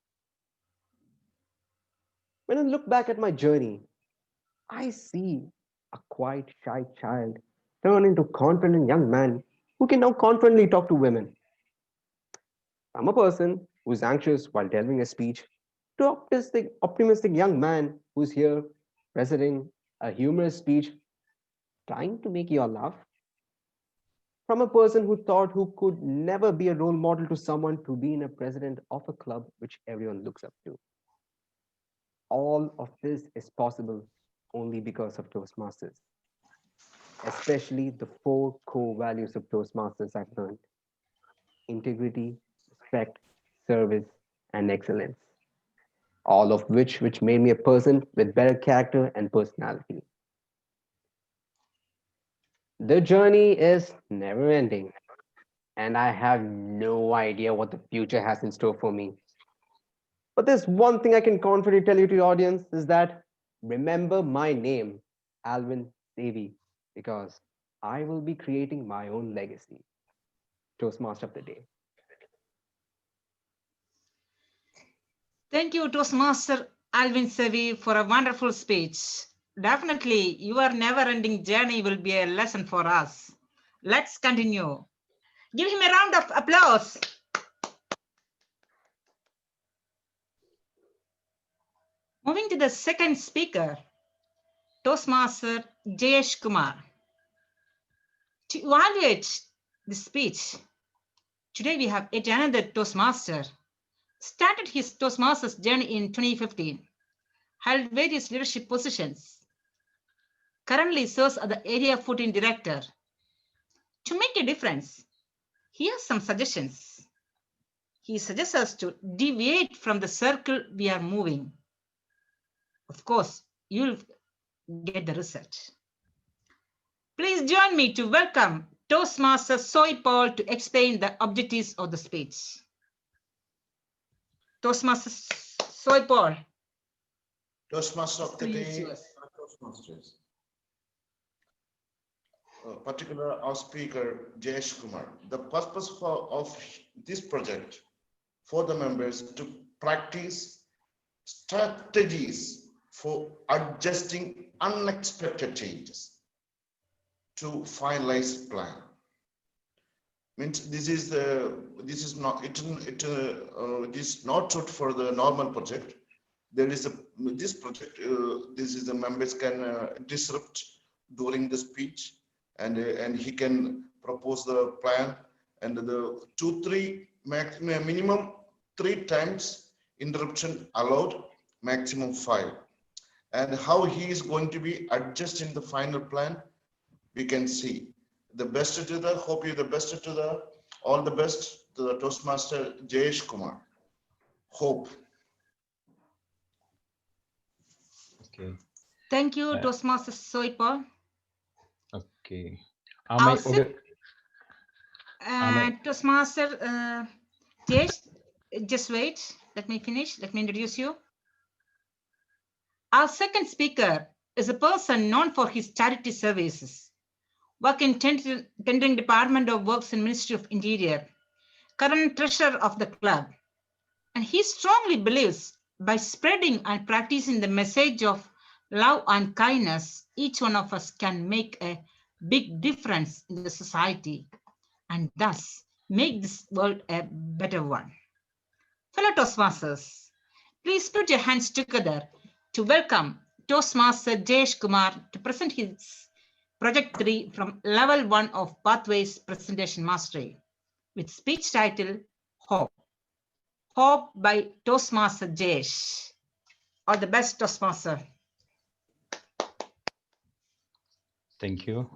When I look back at my journey, I see a quiet, shy child turn into a confident young man who can now confidently talk to women. From a person who's anxious while delivering a speech to optimistic young man who's here presenting a humorous speech trying to make you all laugh. From a person who thought who could never be a role model to someone to being a president of a club which everyone looks up to. All of this is possible only because of Toastmasters, especially the four core values of Toastmasters I've learned: integrity, respect, service, and excellence. All of which made me a person with better character and personality. The journey is never ending, and I have no idea what the future has in store for me. But there's one thing I can confidently tell you to the audience is that remember my name, Alvin Davy, because I will be creating my own legacy. Toastmaster of the day. Thank you, Toastmaster Alvin Sevi, for a wonderful speech. Definitely, your never-ending journey will be a lesson for us. Let's continue. Give him a round of applause. Moving to the second speaker, Toastmaster Jayesh Kumar. To evaluate the speech, today we have yet another Toastmaster. Started his Toastmasters journey in 2015, held various leadership positions, currently serves as the area 14 director. To make a difference, here are some suggestions. He suggests us to deviate from the circle we are moving. Of course, you'll get the result. Please join me to welcome Toastmaster Soy Paul to explain the objectives of the speech. Toastmaster Soy Paul. Toastmaster of the day, Toastmasters. Particular our speaker, Jayesh Kumar. The purpose of this project for the members to practice strategies for adjusting unexpected changes to finalize plan. Means this is not true for the normal project. There is this project. This is the members can disrupt during the speech, and he can propose the plan, and the minimum 3 times interruption allowed, maximum 5. And how he is going to be adjusting the final plan, we can see. The best to the, hope you the best to the, all the best to the Toastmaster Jayesh Kumar. Hope. Okay. Thank you, Toastmaster Soy Paul. Okay. Toastmaster Jayesh, just wait. Let me finish. Let me introduce you. Our second speaker is a person known for his charity services. Work in tendering Department of Works and Ministry of Interior, current treasurer of the club. And he strongly believes by spreading and practicing the message of love and kindness, each one of us can make a big difference in the society and thus make this world a better one. Fellow Toastmasters, please put your hands together to welcome Toastmaster Jayesh Kumar to present his Project 3 from Level 1 of Pathways Presentation Mastery with speech title Hope. Hope by Toastmaster Jayesh. All the best, Toastmaster. Thank you.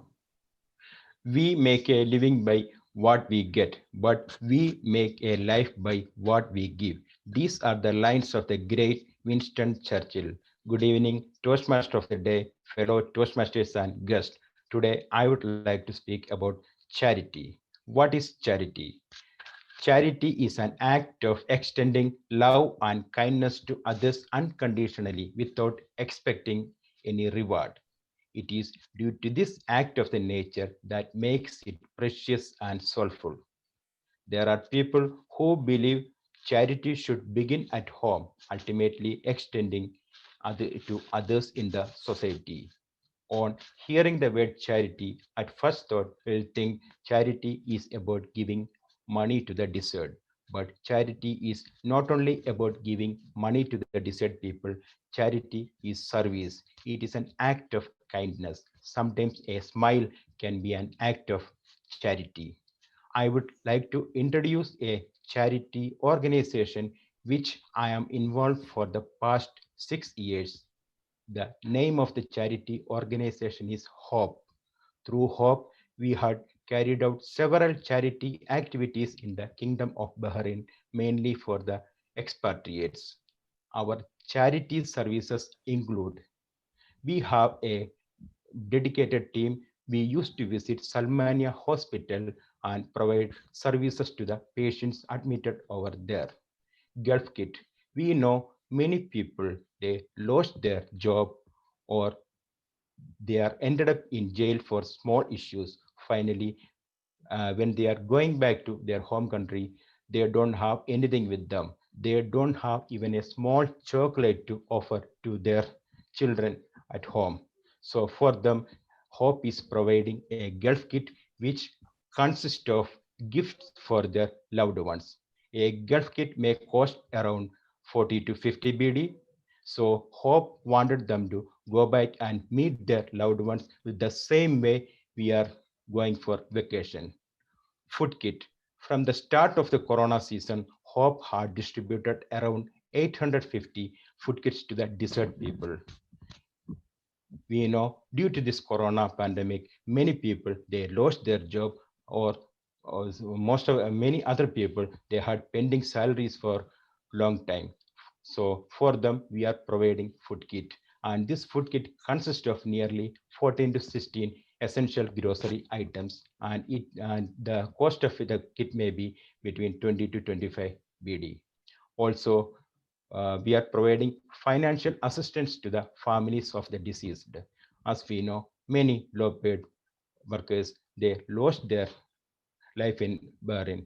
We make a living by what we get, but we make a life by what we give. These are the lines of the great Winston Churchill. Good evening, Toastmaster of the day, fellow Toastmasters and guests. Today, I would like to speak about charity. What is charity? Charity is an act of extending love and kindness to others unconditionally without expecting any reward. It is due to this act of the nature that makes it precious and soulful. There are people who believe charity should begin at home, ultimately extending to others in the society. On hearing the word charity, at first thought, we'll think charity is about giving money to the desert. But charity is not only about giving money to the desert people, charity is service. It is an act of kindness. Sometimes a smile can be an act of charity. I would like to introduce a charity organization which I am involved for the past 6 years. The name of the charity organization is Hope. Through Hope, we had carried out several charity activities in the Kingdom of Bahrain, mainly for the expatriates. Our charity services include we have a dedicated team. We used to visit Salmania Hospital and provide services to the patients admitted over there. Gulf Kit. We know many people, they lost their job or they are ended up in jail for small issues. Finally, when they are going back to their home country, they don't have anything with them. They don't have even a small chocolate to offer to their children at home. So for them, Hope is providing a Gulf Kit which consists of gifts for their loved ones. A Gulf Kit may cost around 40 to 50 BD. So Hope wanted them to go back and meet their loved ones with the same way we are going for vacation. Food kit. From the start of the corona season, Hope had distributed around 850 food kits to the desert people. We know due to this corona pandemic, many people they lost their job or most of many other people they had pending salaries for long time. So for them, we are providing food kit. And this food kit consists of nearly 14 to 16 essential grocery items. And the cost of the kit may be between 20 to 25 BD. Also, we are providing financial assistance to the families of the deceased. As we know, many low-paid workers, they lost their life in Bahrain,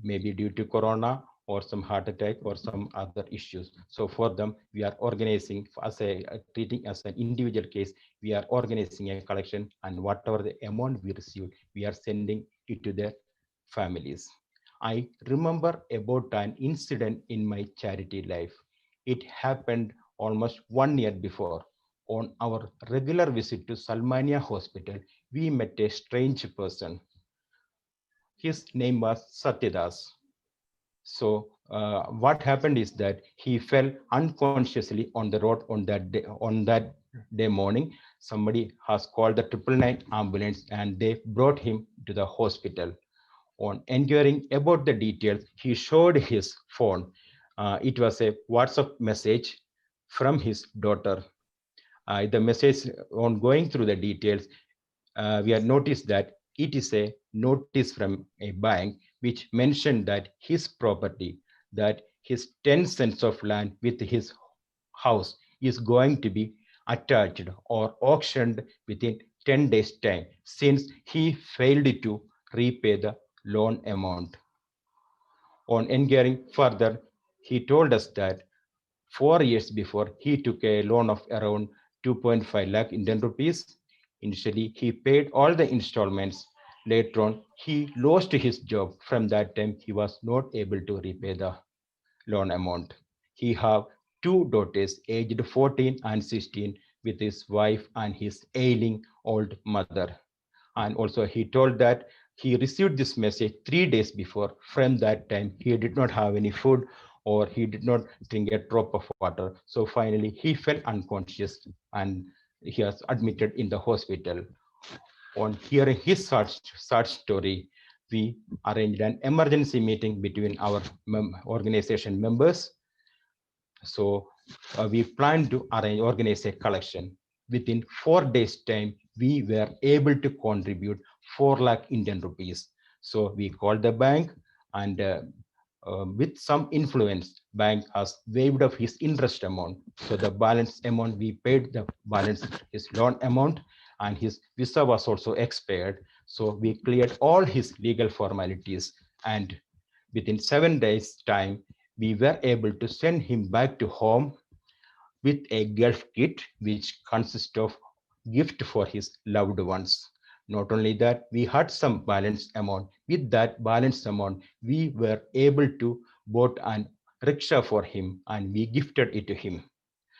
maybe due to corona or some heart attack or some other issues. So for them, we are organizing as a treating as an individual case. We are organizing a collection, and whatever the amount we received, we are sending it to their families. I remember about an incident in my charity life. It happened almost 1 year before. On our regular visit to Salmania Hospital, we met a strange person. His name was Satyadas. So what happened is that he fell unconsciously on the road on that day morning. Somebody has called the 999 ambulance and they brought him to the hospital. On inquiring about the details, he showed his phone. It was a WhatsApp message from his daughter. The message on going through the details, we have noticed that it is a notice from a bank which mentioned that his property, that his 10 cents of land with his house is going to be attached or auctioned within 10 days time since he failed to repay the loan amount. On inquiring further, he told us that 4 years before, he took a loan of around 2.5 lakh Indian rupees. Initially, he paid all the installments. Later on, he lost his job. From that time, he was not able to repay the loan amount. He have two daughters aged 14 and 16 with his wife and his ailing old mother. And also he told that he received this message 3 days before. From that time, he did not have any food or he did not drink a drop of water. So finally, he fell unconscious and he was admitted in the hospital. On hearing his short story, we arranged an emergency meeting between our organization members. So we planned to organize a collection. Within 4 days' time, we were able to contribute 4 lakh Indian rupees. So we called the bank, and with some influence, bank has waived off his interest amount. So the balance amount we paid, the balance his loan amount, and his visa was also expired. So we cleared all his legal formalities, and within 7 days' time, we were able to send him back to home with a Gulf kit, which consists of gift for his loved ones. Not only that, we had some balance amount. With that balance amount, we were able to bought an rickshaw for him, and we gifted it to him.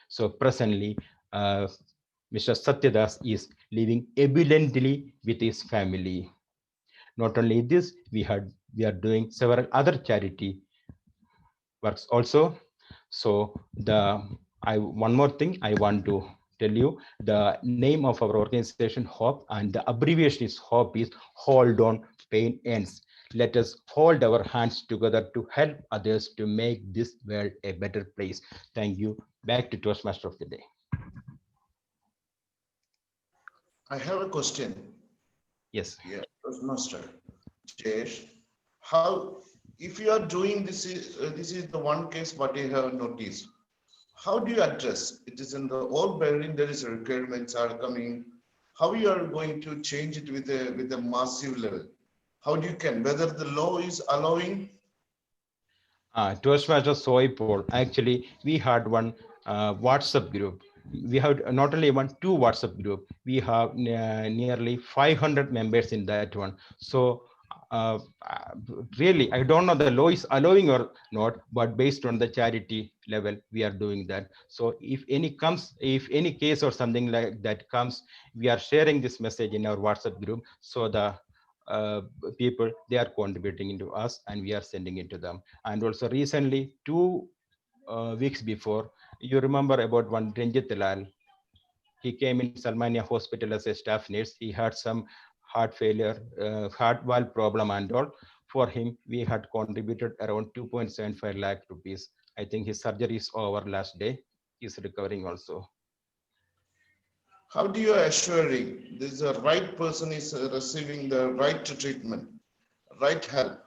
So presently, Mr. Satyadas is living abundantly with his family. Not only this, we are doing several other charity works also. So one more thing I want to tell you, the name of our organization HOPE, and the abbreviation is HOPE, is Hold On Pain Ends. Let us hold our hands together to help others to make this world a better place. Thank you. Back to Toastmaster of the day. I have a question. Yes. Yeah, Toastmaster Jayesh, how, if you are doing this is the one case what you have noticed. How do you address? It is in the all Bahrain, there is requirements are coming. How you are going to change it with a massive level? How do you can, whether the law is allowing? Toastmaster Soipol, actually, we had one WhatsApp group. We have not only one, two WhatsApp group. We have nearly 500 members in that one. So uh, uh, really, I don't know the law is allowing or not, but based on the charity level, we are doing that. So if any case or something like that comes, we are sharing this message in our WhatsApp group. So the uh, people, they are contributing into us, and we are sending it to them. And also recently, 2 weeks before, you remember about one Ranjit Lal. He came in Salmania hospital as a staff nurse. He had some heart failure, heart valve problem and all. For him, we had contributed around 2.75 lakh rupees. I think his surgery is over last day. He's recovering also. How do you assuring this the right person is receiving the right treatment, right help?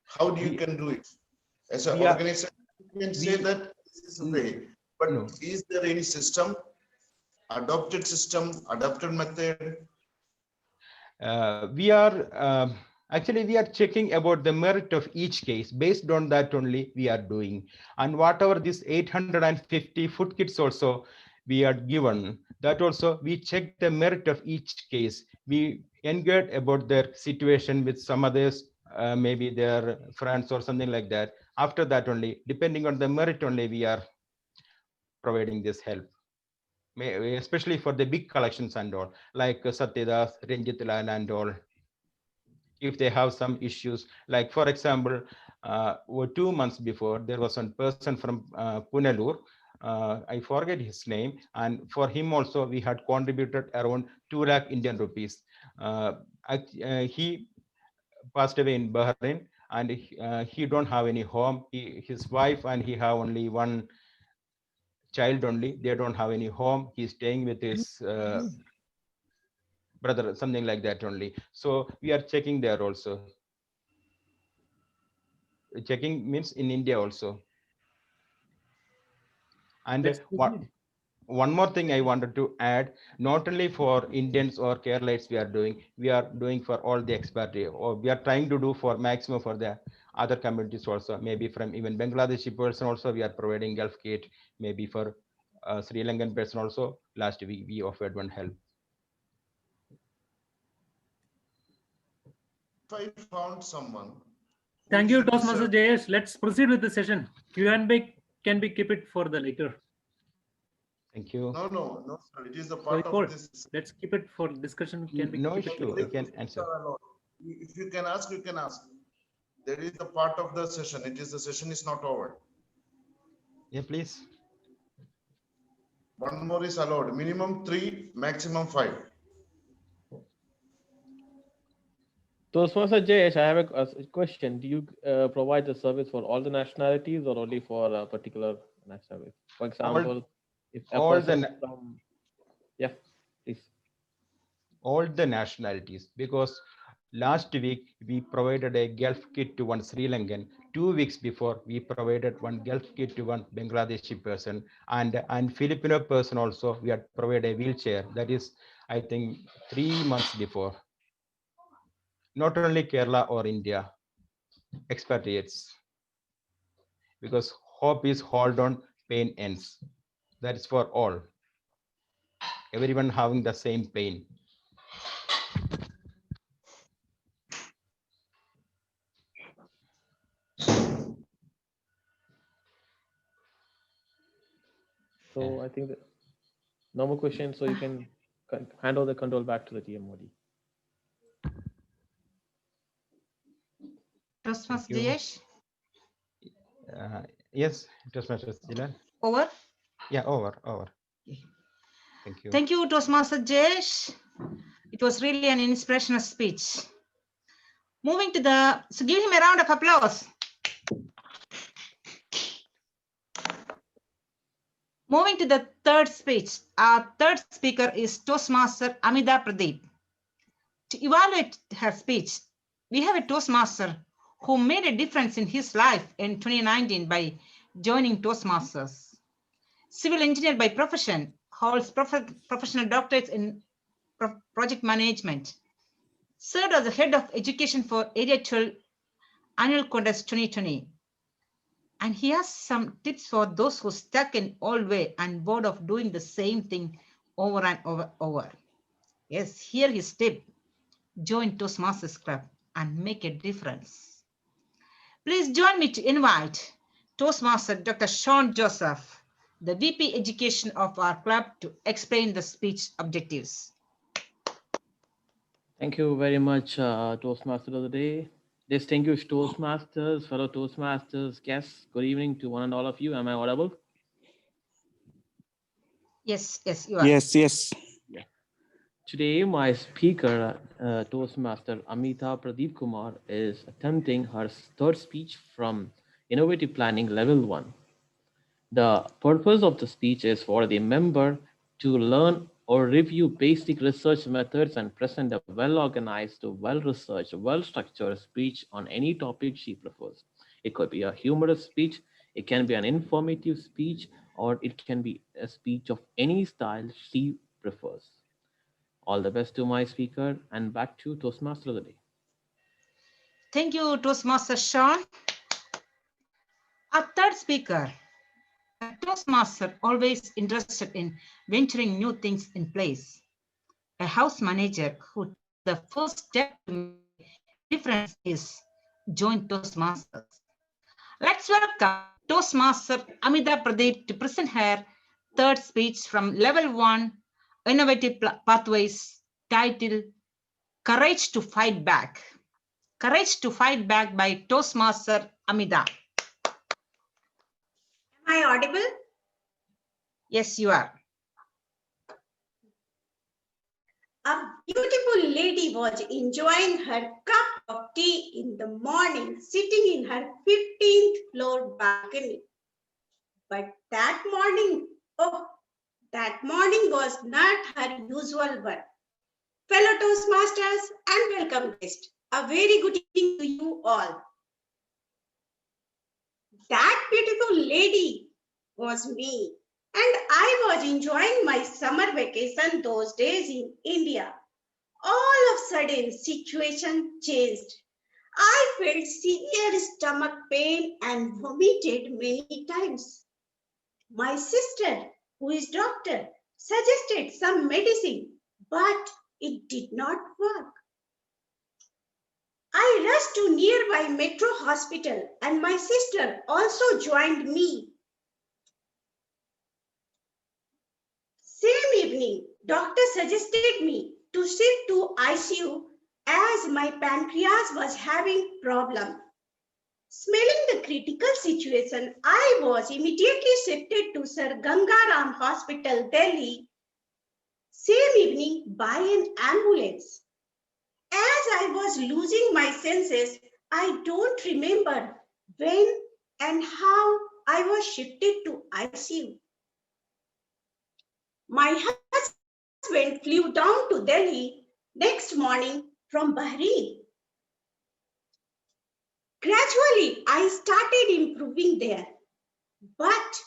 How do you can do it? As an We are, organization, you can say we, that this is a way, but no. is there any system, adopted method? We are actually we are checking about the merit of each case. Based on that only we are doing, and whatever this 850 food kits also we are given, that also we check the merit of each case. We inquire about their situation with some others, maybe their friends or something like that. After that only, depending on the merit only, we are providing this help, especially for the big collections and all, like Satyadas, Ranjit Lal and all. If they have some issues, like for example, 2 months before, there was one person from Punalur, I forget his name, and for him also we had contributed around 2 lakh Indian rupees. He passed away in Bahrain, and he don't have any home. His wife and he have only one child only. They don't have any home. He's staying with his brother, something like that only. So we are checking there also. Checking means in India also. And That's one more thing I wanted to add, not only for Indians or Keralites we are doing for all the expatriate, or we are trying to do for maximum for the other communities also, maybe from even Bangladeshi person also, we are providing Gulf kit, maybe for Sri Lankan person also. Last week we offered one help. If I found someone who Thank is you, in the Toastmaster service, Jayesh. Let's proceed with the session. Q&A can be keep it for the later. Thank you. no, sir. It is a So part of Paul, this. let's keep it for discussion. Can be No keep it issue, later. I can answer. If you can ask, you can ask. There is a part of the session. It is the session is not over. Yeah, please. One more is allowed. Minimum 3, maximum 5. Toastmaster Jayesh, I have a question. Do you provide the service for all the nationalities or only for a particular nationality? For all example, if a all the person na- from, yeah, please. all the nationalities, because last week we provided a Gulf kit to one Sri Lankan. 2 weeks before we provided one Gulf kit to one Bangladeshi person, and Filipino person also. We had provided a wheelchair. That is, I think, 3 months before. Not only Kerala or India expatriates, because hope is hold on, pain ends. That is for all. Everyone having the same pain. So I think that no more questions. So you can hand over the control back to the TM Modi. Toastmaster Thank you. Jayesh, Yes, Toastmaster Zilan. over. Yeah, over. Thank you. Thank you, Toastmaster Jayesh. It was really an inspirational speech. Moving to the, so give him a round of applause. Moving to the third speech, our third speaker is Toastmaster Amida Pradeep. To evaluate her speech, we have a Toastmaster who made a difference in his life in 2019 by joining Toastmasters. Civil engineer by profession, holds professional doctorates in project management. Served as the head of education for Area 12 Annual Contest 2020. And he has some tips for those who stuck in old way and bored of doing the same thing over and over. Yes, here his tip. Join Toastmasters Club and make a difference. Please join me to invite Toastmaster Dr. Sean Joseph, the VP Education of our club, to explain the speech objectives. Thank you very much, Toastmaster of the day. Distinguished Toastmasters, fellow Toastmasters, guests, good evening to one and all of you. Am I audible? Yes, you are. Yes. Yeah. Today, my speaker, Toastmaster Amita Pradeep Kumar, is attempting her third speech from Innovative Planning Level 1. The purpose of the speech is for the member to learn or review basic research methods and present a well-organized, well-researched, well-structured speech on any topic she prefers. It could be a humorous speech, it can be an informative speech, or it can be a speech of any style she prefers. All the best to my speaker, and back to Toastmaster of the day. Thank you, Toastmaster Sean. Our third speaker, a Toastmaster always interested in venturing new things in place. A house manager who took the first step to make a difference is join Toastmasters. Let's welcome Toastmaster Amida Pradeep to present her third speech from Level 1 Innovative Pathways, titled Courage to Fight Back. Courage to Fight Back by Toastmaster Amida. Am I audible? Yes, you are. A beautiful lady was enjoying her cup of tea in the morning, sitting in her 15th floor balcony. But that morning was not her usual one. Fellow Toastmasters and welcome guests, a very good evening to you all. That beautiful lady was me, and I was enjoying my summer vacation those days in India. All of a sudden, situation changed. I felt severe stomach pain and vomited many times. My sister, who is doctor, suggested some medicine, but it did not work. I rushed to nearby metro hospital and my sister also joined me. Same evening, doctor suggested me to shift to ICU as my pancreas was having problem. Smelling the critical situation, I was immediately shifted to Sir Gangaram Hospital, Delhi, same evening by an ambulance. As I was losing my senses, I don't remember when and how I was shifted to ICU. My husband flew down to Delhi next morning from Bahrain. Gradually, I started improving there, but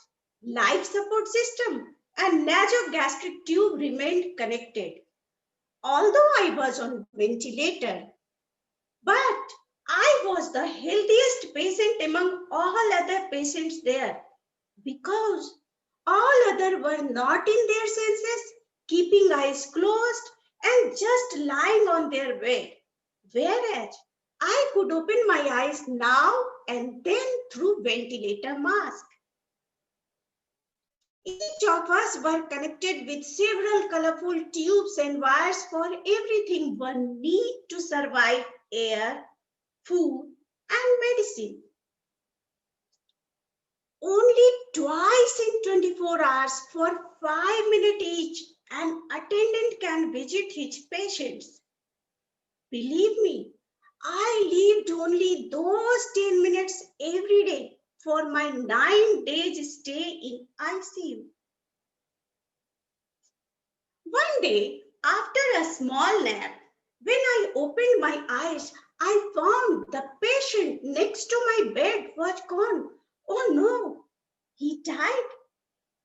life support system and nasogastric tube remained connected. Although I was on ventilator, but I was the healthiest patient among all other patients there because all others were not in their senses, keeping eyes closed and just lying on their bed. Whereas I could open my eyes now and then through ventilator mask. Each of us were connected with several colorful tubes and wires for everything one needs to survive air, food, and medicine. Only twice in 24 hours for 5 minutes each, an attendant can visit his patients. Believe me, I lived only those 10 minutes every day for my 9 days stay in ICU. One day, after a small nap, when I opened my eyes, I found the patient next to my bed was gone. Oh no, he died.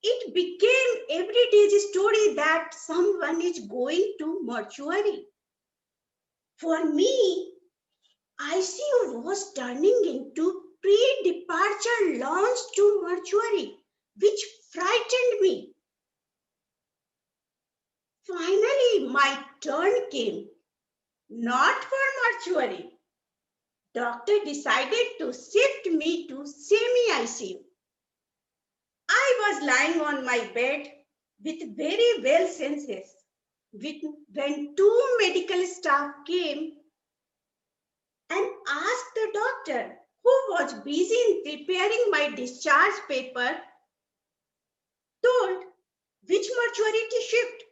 It became every day's story that someone is going to mortuary. For me, ICU was turning into pre-departure lounge to mortuary, which frightened me. Finally, my turn came. Not for mortuary. Doctor decided to shift me to semi-ICU. I was lying on my bed with very well senses. When two medical staff came and asked the doctor, who was busy in preparing my discharge paper, told which mortuary to shift,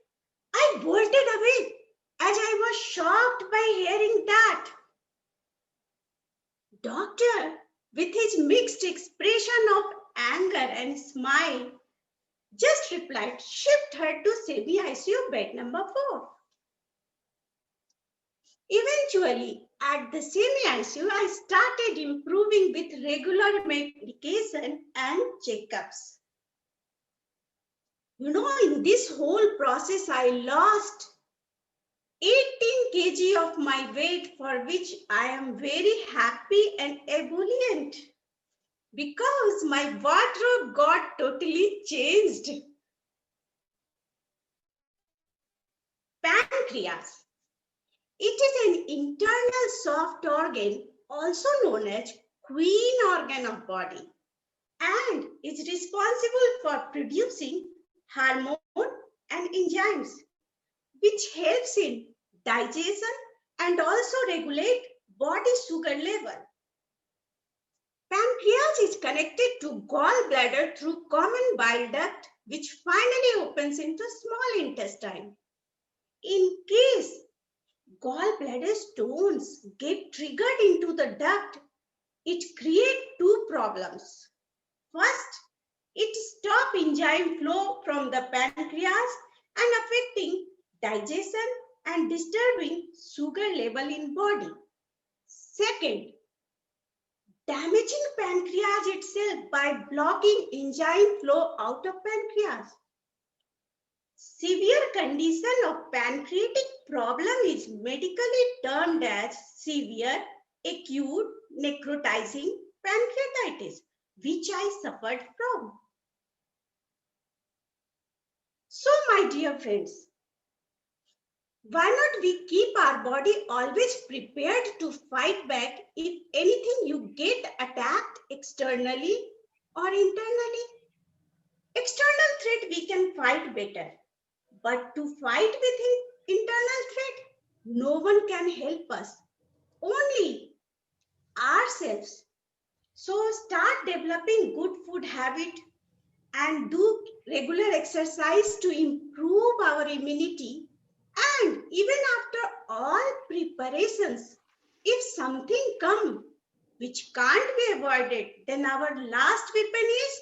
I bolted away as I was shocked by hearing that. Doctor, with his mixed expression of anger and smile, just replied, shift her to semi-ICU bed number 4. Eventually, at the semi-ICU, I started improving with regular medication and checkups. You know, in this whole process, I lost 18 kg of my weight, for which I am very happy and ebullient because my wardrobe got totally changed. Pancreas. It is an internal soft organ, also known as queen organ of body, and is responsible for producing hormone and enzymes, which helps in digestion and also regulate body sugar level. Pancreas is connected to gallbladder through common bile duct, which finally opens into small intestine. In case gallbladder stones get triggered into the duct, it creates two problems. First, it stops enzyme flow from the pancreas and affecting digestion and disturbing sugar level in body. Second, damaging pancreas itself by blocking enzyme flow out of pancreas. Severe condition of pancreatic problem is medically termed as severe acute necrotizing pancreatitis, which I suffered from. So, my dear friends, why not we keep our body always prepared to fight back if anything you get attacked externally or internally? External threat we can fight better, but to fight with internal threat, no one can help us, only ourselves. So start developing good food habit and do regular exercise to improve our immunity And even after all preparations, if something comes which can't be avoided, then our last weapon is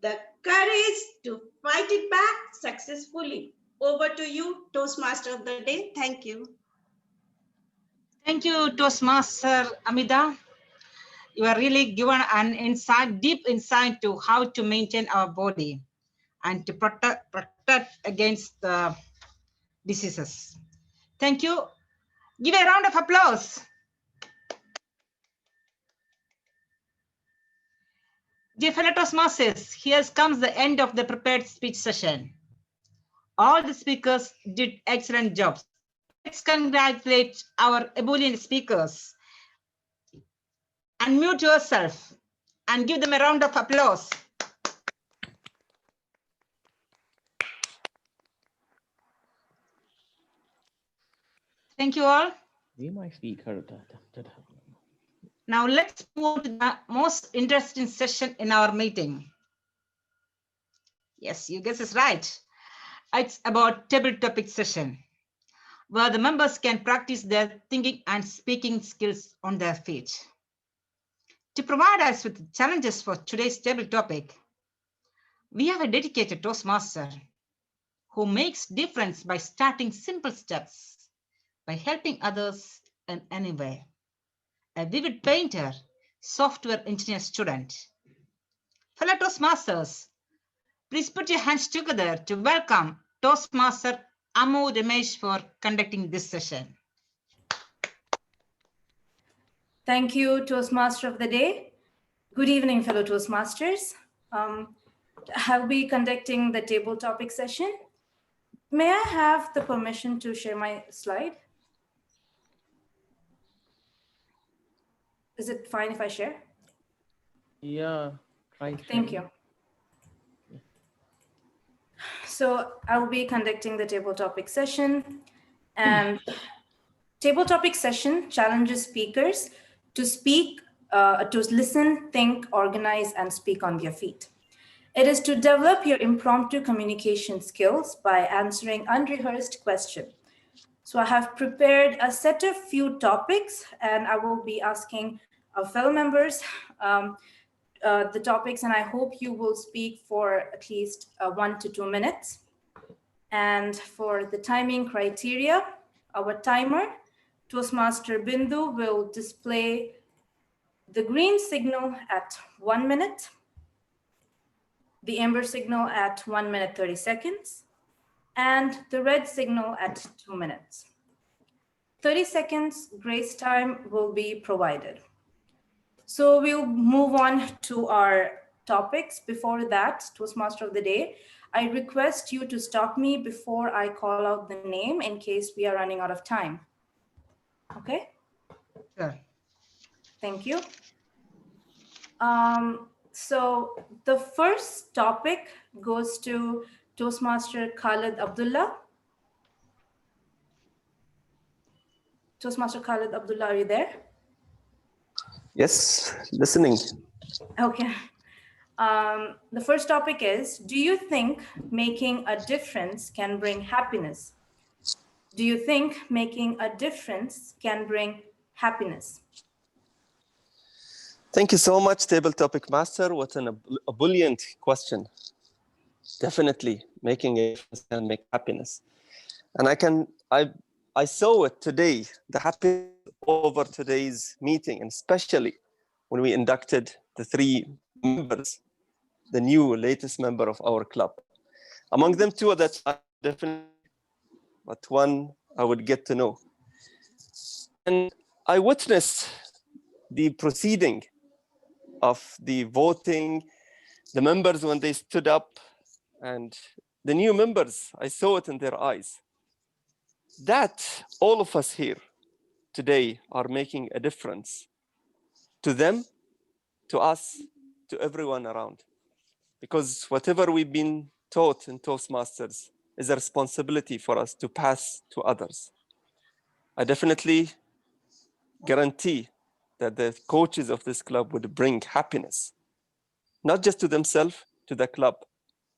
the courage to fight it back successfully. Over to you, Toastmaster of the day. Thank you. Thank you, Toastmaster Amida. You are really given an insight, deep insight to how to maintain our body and to protect against the diseases. Thank you. Give a round of applause. Dear fellow Toastmasters, here comes the end of the prepared speech session. All the speakers did excellent jobs. Let's congratulate our ebullient speakers. Unmute yourself and give them a round of applause. Thank you all. Be my speaker. Now let's move on to the most interesting session in our meeting. Yes, you guess it's right. It's about table topic session, where the members can practice their thinking and speaking skills on their feet. To provide us with challenges for today's table topic, we have a dedicated Toastmaster who makes difference by starting simple steps, by helping others in any way. A vivid painter, software engineer student. Fellow Toastmasters, please put your hands together to welcome Toastmaster Amu Ramesh for conducting this session. Thank you, Toastmaster of the Day. Good evening, fellow Toastmasters. I'll be conducting the table topic session. May I have the permission to share my slide? Is it fine if I share? Yeah, try. Thank you. So I'll be conducting the table topic session, and table topic session challenges speakers to speak, to listen, think, organize, and speak on their feet. It is to develop your impromptu communication skills by answering unrehearsed questions. So I have prepared a set of few topics, and I will be asking our fellow members the topics, and I hope you will speak for at least 1 to 2 minutes. And for the timing criteria, our timer, Toastmaster Bindu, will display the green signal at 1 minute, the amber signal at 1 minute 30 seconds, and the red signal at 2 minutes. 30 seconds grace time will be provided. So we'll move on to our topics. Before that, Toastmaster of the Day, I request you to stop me before I call out the name in case we are running out of time. Okay? Sure. Thank you. So the first topic goes to Toastmaster Khalid Abdullah. Toastmaster Khalid Abdullah, are you there? Yes, listening. Okay. The first topic is, do you think making a difference can bring happiness? Do you think making a difference can bring happiness? Thank you so much, Table Topic Master. What an ebullient question. Definitely, making a difference can make happiness. And I saw it today, the happiness over today's meeting, and especially when we inducted the 3 members, the new latest member of our club. Among them, 2 that I definitely, but 1 I would get to know. And I witnessed the proceeding of the voting, the members when they stood up, and the new members, I saw it in their eyes. That all of us here today are making a difference to them, to us, to everyone around. Because whatever we've been taught in Toastmasters is a responsibility for us to pass to others. I definitely guarantee that the coaches of this club would bring happiness, not just to themselves, to the club,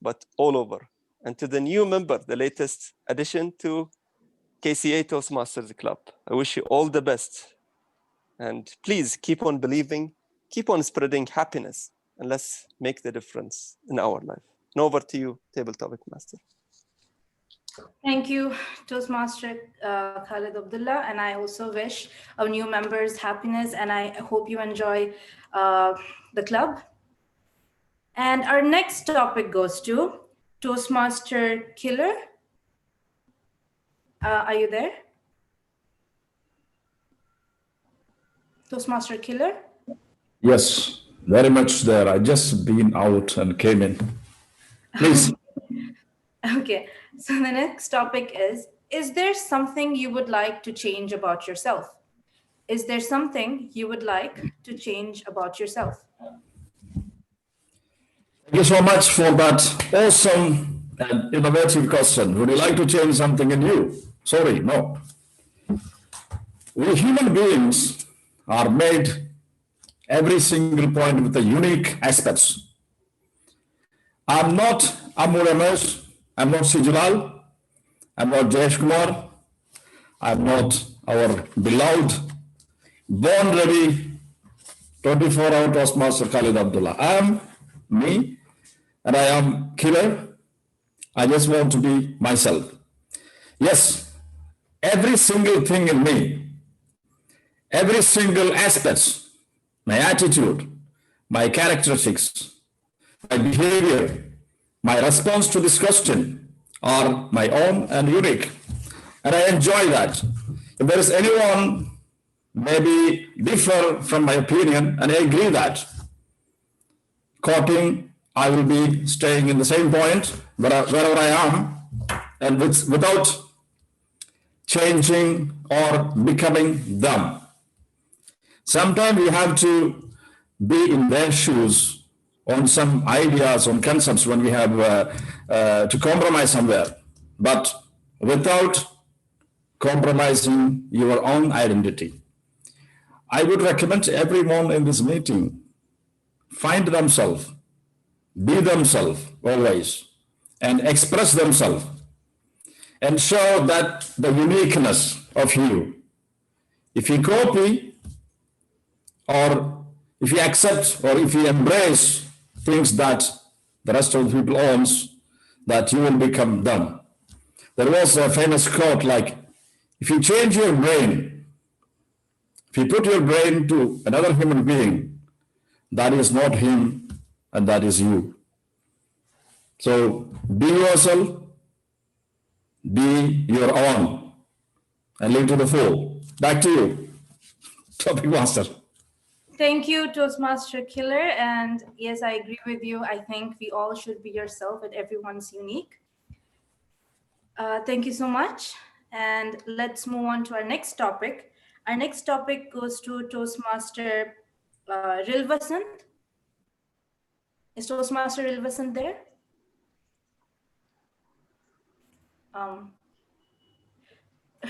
but all over. And to the new member, the latest addition to KCA Toastmasters Club. I wish you all the best. And please keep on believing, keep on spreading happiness, and let's make the difference in our life. Now over to you, Table Topic Master. Thank you, Toastmaster Khalid Abdullah, and I also wish our new members happiness, and I hope you enjoy the club. And our next topic goes to Toastmaster Killer. Are you there? Toastmaster Killer? Yes, very much there. I just been out and came in. Please. Okay, so the next topic is there something you would like to change about yourself? Is there something you would like to change about yourself? Thank you so much for that awesome and innovative question. Would you like to change something in you? Sorry, no. We human beings are made every single point with the unique aspects. I'm not Amul Ramesh, I'm not Sijulal, I'm not Jayesh Kumar, I'm not our beloved, born ready 24-hour Toastmaster Khalid Abdullah. I am me and I am killer. I just want to be myself. Yes, every single thing in me, every single aspect, my attitude, my characteristics, my behavior, my response to this question are my own and unique. And I enjoy that. If there is anyone maybe differ from my opinion, and I agree that, quoting, I will be staying in the same point wherever I am, and without changing or becoming them. Sometimes we have to be in their shoes on some ideas, on concepts when we have to compromise somewhere, but without compromising your own identity. I would recommend to everyone in this meeting, find themselves, be themselves always, and express themselves, and show that the uniqueness of you. If you copy, or if you accept, or if you embrace things that the rest of the people owns, that you will become them. There was a famous quote like, if you change your brain, if you put your brain to another human being, that is not him and that is you. So be yourself, be your own, and live to the full. Back to you, Topic Master. Thank you, Toastmaster Killer. And yes, I agree with you. I think we all should be yourself and everyone's unique. Thank you so much. And let's move on to our next topic. Our next topic goes to Toastmaster Rilvasant. Is Toastmaster Rilvasant there?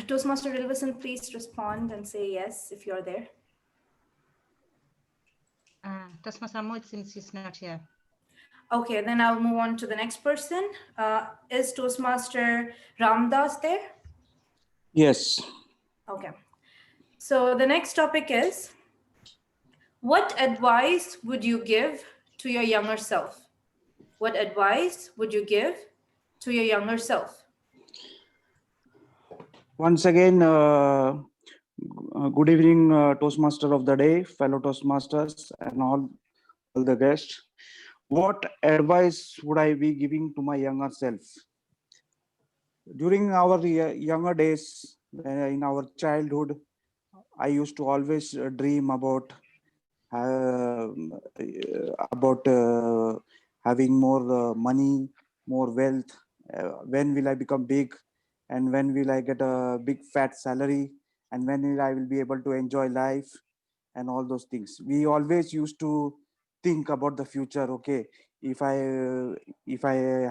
Toastmaster Rilvasant, please respond and say yes if you're there. Toastmaster Amo, it seems he's not here. Okay, then I'll move on to the next person. Is Toastmaster Ramdas there? Yes. Okay. So the next topic is, what advice would you give to your younger self? What advice would you give to your younger self? Once again, good evening, Toastmaster of the day, fellow Toastmasters, and all the guests. What advice would I be giving to my younger self? During our younger days, in our childhood, I used to always dream about having more money, more wealth. When will I become big? And when will I get a big fat salary? And when will I will be able to enjoy life and all those things? We always used to think about the future. Okay, if I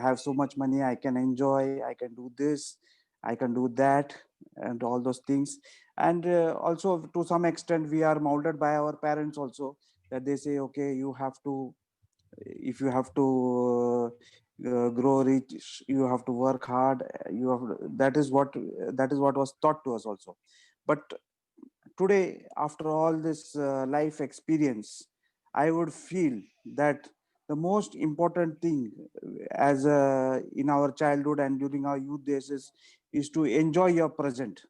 have so much money, I can enjoy, I can do this, I can do that, and all those things. And also to some extent we are molded by our parents also, that they say, okay, you have to, if you have to grow rich, you have to work hard. You have that is what was taught to us also. But today, after all this life experience, I would feel that the most important thing as in our childhood and during our youth days is to enjoy your present.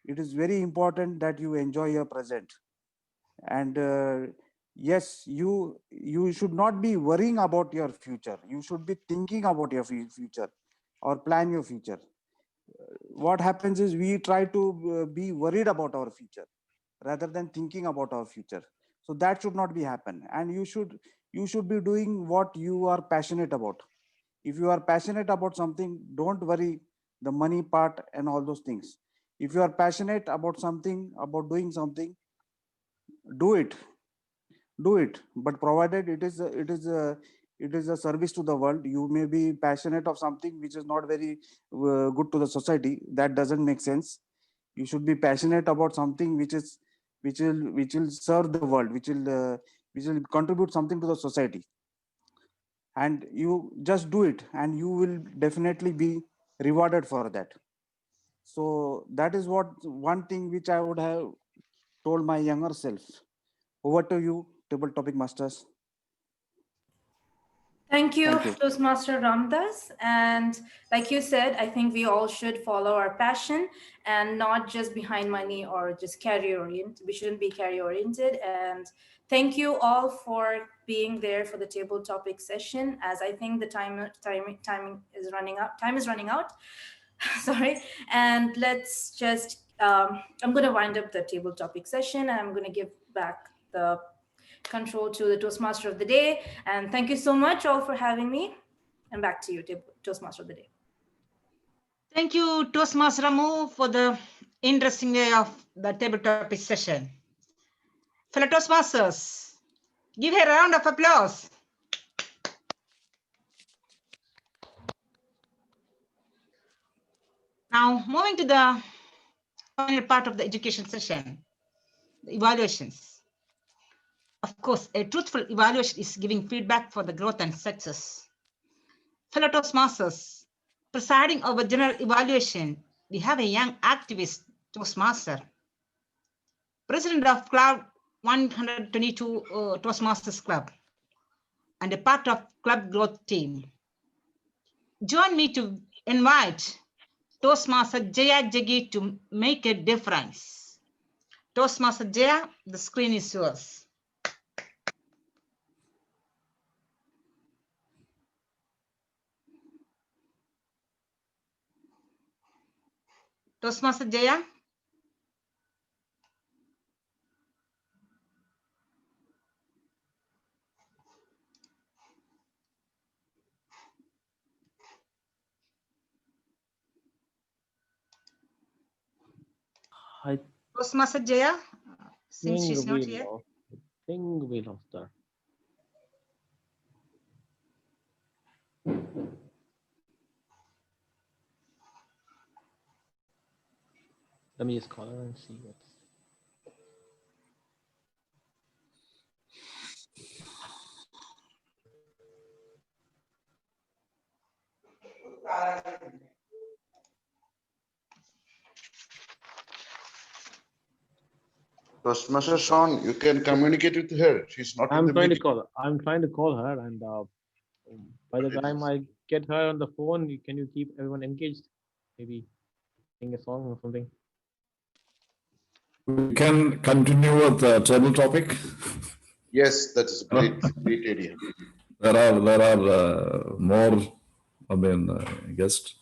It is very important that you enjoy your present. And yes, you should not be worrying about your future. You should be thinking about your future or plan your future. What happens is we try to be worried about our future rather than thinking about our future. So that should not be happen, and you should be doing what you are passionate about. If you are passionate about something, don't worry the money part and all those things. If you are passionate about something, about doing something, do it, do it. But provided it is a service to the world. You may be passionate of something which is not very good to the society. That doesn't make sense. You should be passionate about something which will serve the world, which will contribute something to the society, and you just do it, and you will definitely be rewarded for that. So that is what one thing which I would have told my younger self. Over to you, table topic masters. Thank you, Thank you. Toastmaster Ramdas. And like you said, I think we all should follow our passion and not just behind money or just career oriented. We shouldn't be career oriented. And thank you all for being there for the table topic session. As I think the time is running out. Time is running out. Sorry. And let's just. I'm going to wind up the table topic session, and I'm going to give back the control to the Toastmaster of the day. And thank you so much all for having me. And back to you, Toastmaster of the day. Thank you, Toastmaster Ramu, for the interesting way of the table topic session. Fellow Toastmasters, give her a round of applause. Now, moving to the final part of the education session, the evaluations. Of course, a truthful evaluation is giving feedback for the growth and success. Fellow Toastmasters, presiding over general evaluation, we have a young activist Toastmaster, president of Club 122 Toastmasters Club, and a part of club growth team. Join me to invite Toastmaster Jaya Jaggi to make a difference. Toastmaster Jaya, the screen is yours. Toastmaster Jaya. Toastmaster Jaya, since she's not here. I think we lost her. Let me just call her and see what's. Toastmaster Sean, you can communicate with her. She's not in I'm the trying to meeting. call her. I'm trying to call her, and by the time I get her on the phone, can you keep everyone engaged? Maybe sing a song or something. We can continue with the table topic. Yes, that is great. Great idea. There are more, guests.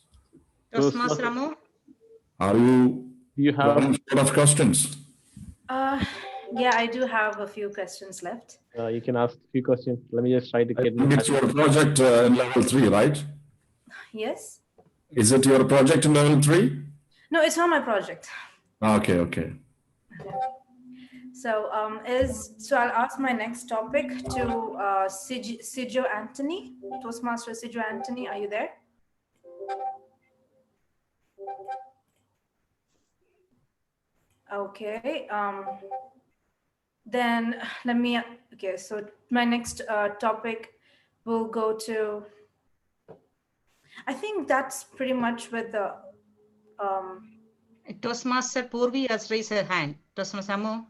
Toastmaster Ramu. Are you? Do you have a lot of questions? Yeah, I do have a few questions left. You can ask a few questions. Let me just try to get. It's your project in level 3, right? Yes. Is it your project in level 3? No, it's not my project. Okay. So I'll ask my next topic to Sijo Anthony, Toastmaster Sijo Anthony. Are you there? Okay. Then let me. Okay. So my next topic will go to I think that's pretty much with the Toastmaster Purvi has raised her hand. Toastmaster Amo.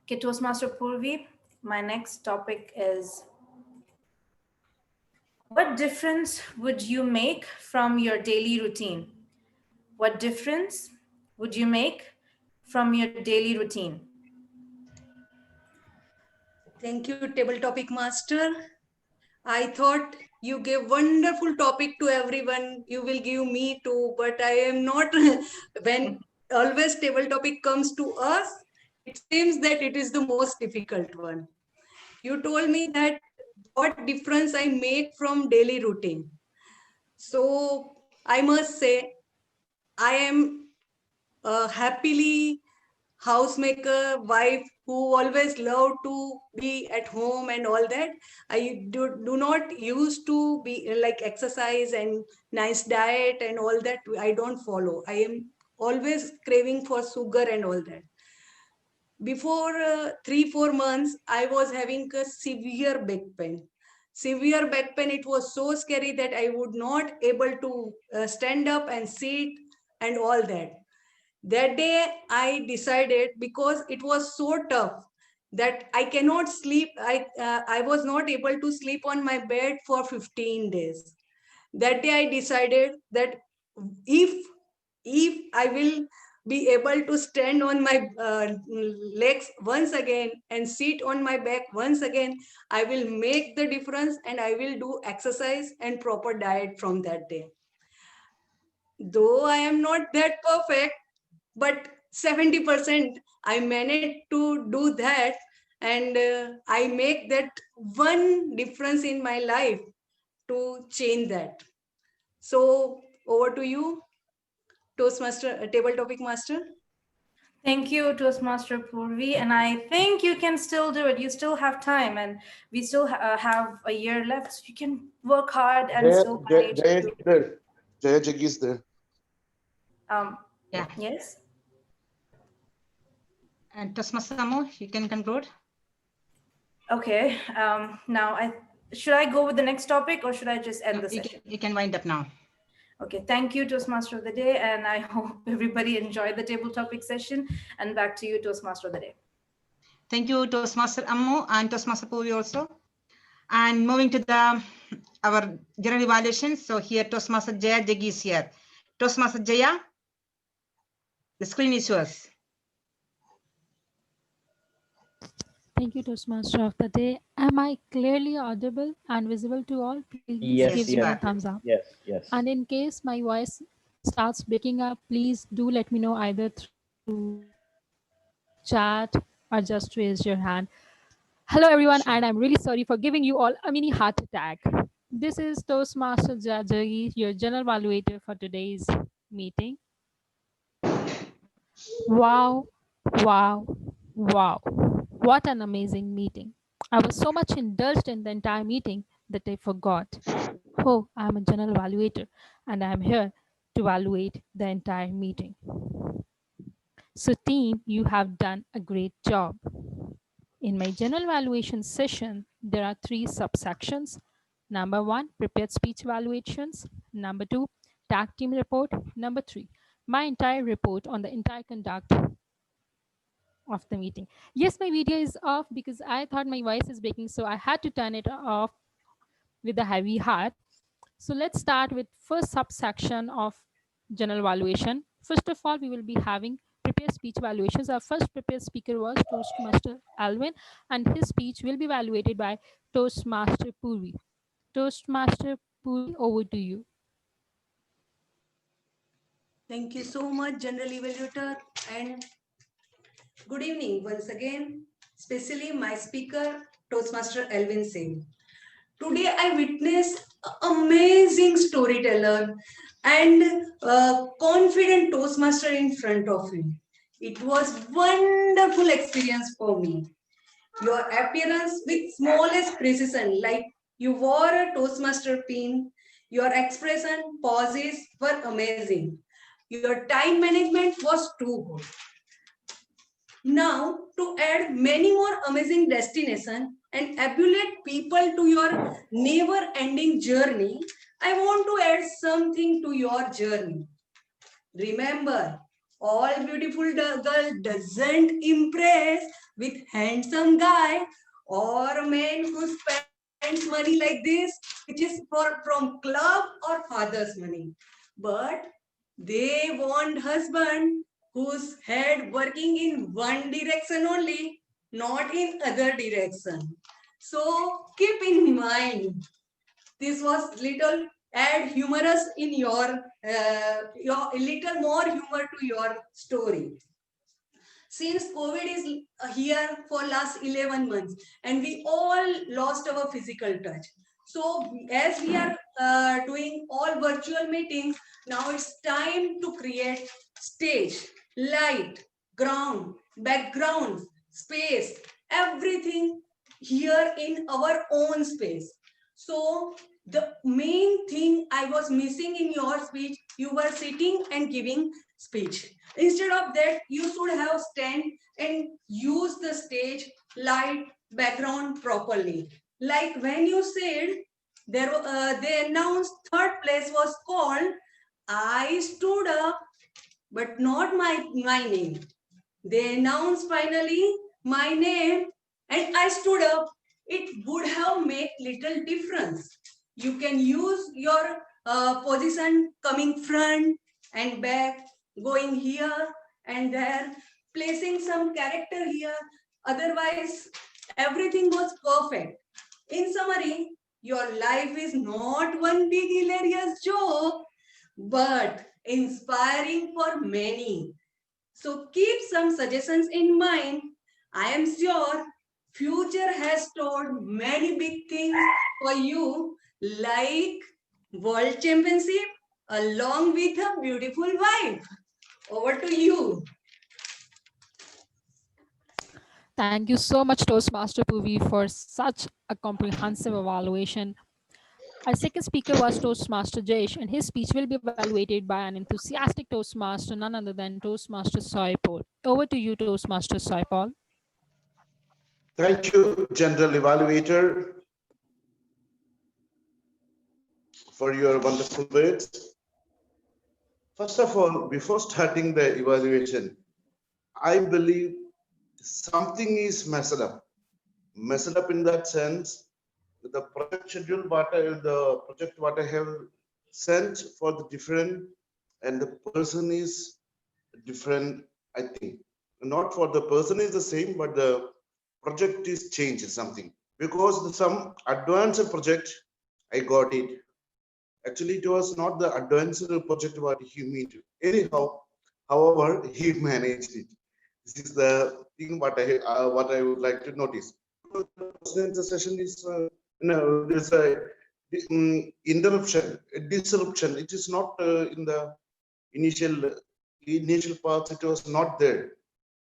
Okay, Toastmaster Purvi, my next topic is, what difference would you make from your daily routine? What difference would you make from your daily routine? Thank you, Table Topic Master. I thought you gave wonderful topic to everyone. You will give me too, but I am not. When always table topic comes to us, it seems that it is the most difficult one. You told me that what difference I make from daily routine. So I must say, I am happily housemaker, wife who always love to be at home and all that. I do not used to be like exercise and nice diet and all that. I don't follow. I am always craving for sugar and all that. Before 3-4 months, I was having a severe back pain. Severe back pain. It was so scary that I would not able to stand up and sit and all that. That day I decided, because it was so tough that I cannot sleep. I was not able to sleep on my bed for 15 days. That day I decided that if I will be able to stand on my legs once again and sit on my back once again, I will make the difference and I will do exercise and proper diet from that day. Though I am not that perfect, but 70% I managed to do that, and I make that one difference in my life to change that. So over to you, Toastmaster, table topic master. Thank you, Toastmaster Purvi. And I think you can still do it. You still have time, and we still have a year left. So you can work hard and still manage Jaya to. is there. Jaya Jaggi is there. Yeah. Yes. And Toastmaster Amo, you can conclude. Okay. Now, should I go with the next topic or should I just end the session? You can wind up now. Okay, thank you, Toastmaster of the Day, and I hope everybody enjoyed the table topic session. And back to you, Toastmaster of the Day. Thank you, Toastmaster Ammo and Toastmaster Purvi also. And moving to our general evaluation. So here Toastmaster Jaya Jaggi is here. Toastmaster Jaya, the screen is yours. Thank you, Toastmaster of the Day. Am I clearly audible and visible to all? Please Yes, give me a thumbs up. yes. And in case my voice starts breaking up, please do let me know either through chat or just raise your hand. Hello, everyone, and I'm really sorry for giving you all a mini heart attack. This is Toastmaster Jajagi, your general evaluator for today's meeting. Wow, wow, wow. What an amazing meeting. I was so much indulged in the entire meeting that I forgot. Oh, I'm a general evaluator and I'm here to evaluate the entire meeting. So, team, you have done a great job. In my general evaluation session, there are 3 subsections. Number 1, prepared speech evaluations. Number 2, tag team report. Number 3, my entire report on the entire conduct of the meeting. Yes, my video is off because I thought my voice is breaking, so I had to turn it off with a heavy heart. So let's start with first subsection of general evaluation. First of all, we will be having prepared speech evaluations. Our first prepared speaker was Toastmaster Alvin, and his speech will be evaluated by Toastmaster Purvi. Toastmaster Purvi, over to you. Thank you so much, General Evaluator, and good evening once again, especially my speaker, Toastmaster Elvin Singh. Today I witnessed an amazing storyteller and confident Toastmaster in front of me. It was wonderful experience for me. Your appearance with smallest precision, like you wore a Toastmaster pin, your expression, pauses were amazing. Your time management was too good. Now, to add many more amazing destinations and emulate people to your never-ending journey, I want to add something to your journey. Remember, all beautiful girl doesn't impress with handsome guy or man who spends money like this, which is from club or father's money. But they want husband whose head working in one direction only, not in other direction. So keep in mind, this was little add humorous in your little more humor to your story. Since COVID is here for last 11 months and we all lost our physical touch. So as we are doing all virtual meetings, now it's time to create stage, light, ground, background, space, everything here in our own space. So the main thing I was missing in your speech, you were sitting and giving speech. Instead of that, you should have stand and use the stage, light, background properly. Like when you said, they announced third place was called, I stood up, but not my name. They announced finally my name and I stood up. It would have made little difference. You can use your position coming front and back, going here and there, placing some character here. Otherwise, everything was perfect. In summary, your life is not one big hilarious joke, but inspiring for many. So keep some suggestions in mind. I am sure future has stored many big things for you, like World Championship along with a beautiful wife. Over to you. Thank you so much, Toastmaster Puvi, for such a comprehensive evaluation. Our second speaker was Toastmaster Jayesh, and his speech will be evaluated by an enthusiastic Toastmaster, none other than Toastmaster Soipol. Over to you, Toastmaster Soipol. Thank you, General Evaluator, for your wonderful words. First of all, before starting the evaluation, I believe something is messed up. Messed up in that sense, the project schedule, the project what I have sent for the different, and the person is different, I think. Not for the person is the same, but the project is changed something. Because some advanced project, I got it. Actually, it was not the advanced project what he made. Anyhow, however, he managed it. This is the thing what I would like to notice. The session is there's a interruption, a disruption. It is not in the initial parts. It was not there,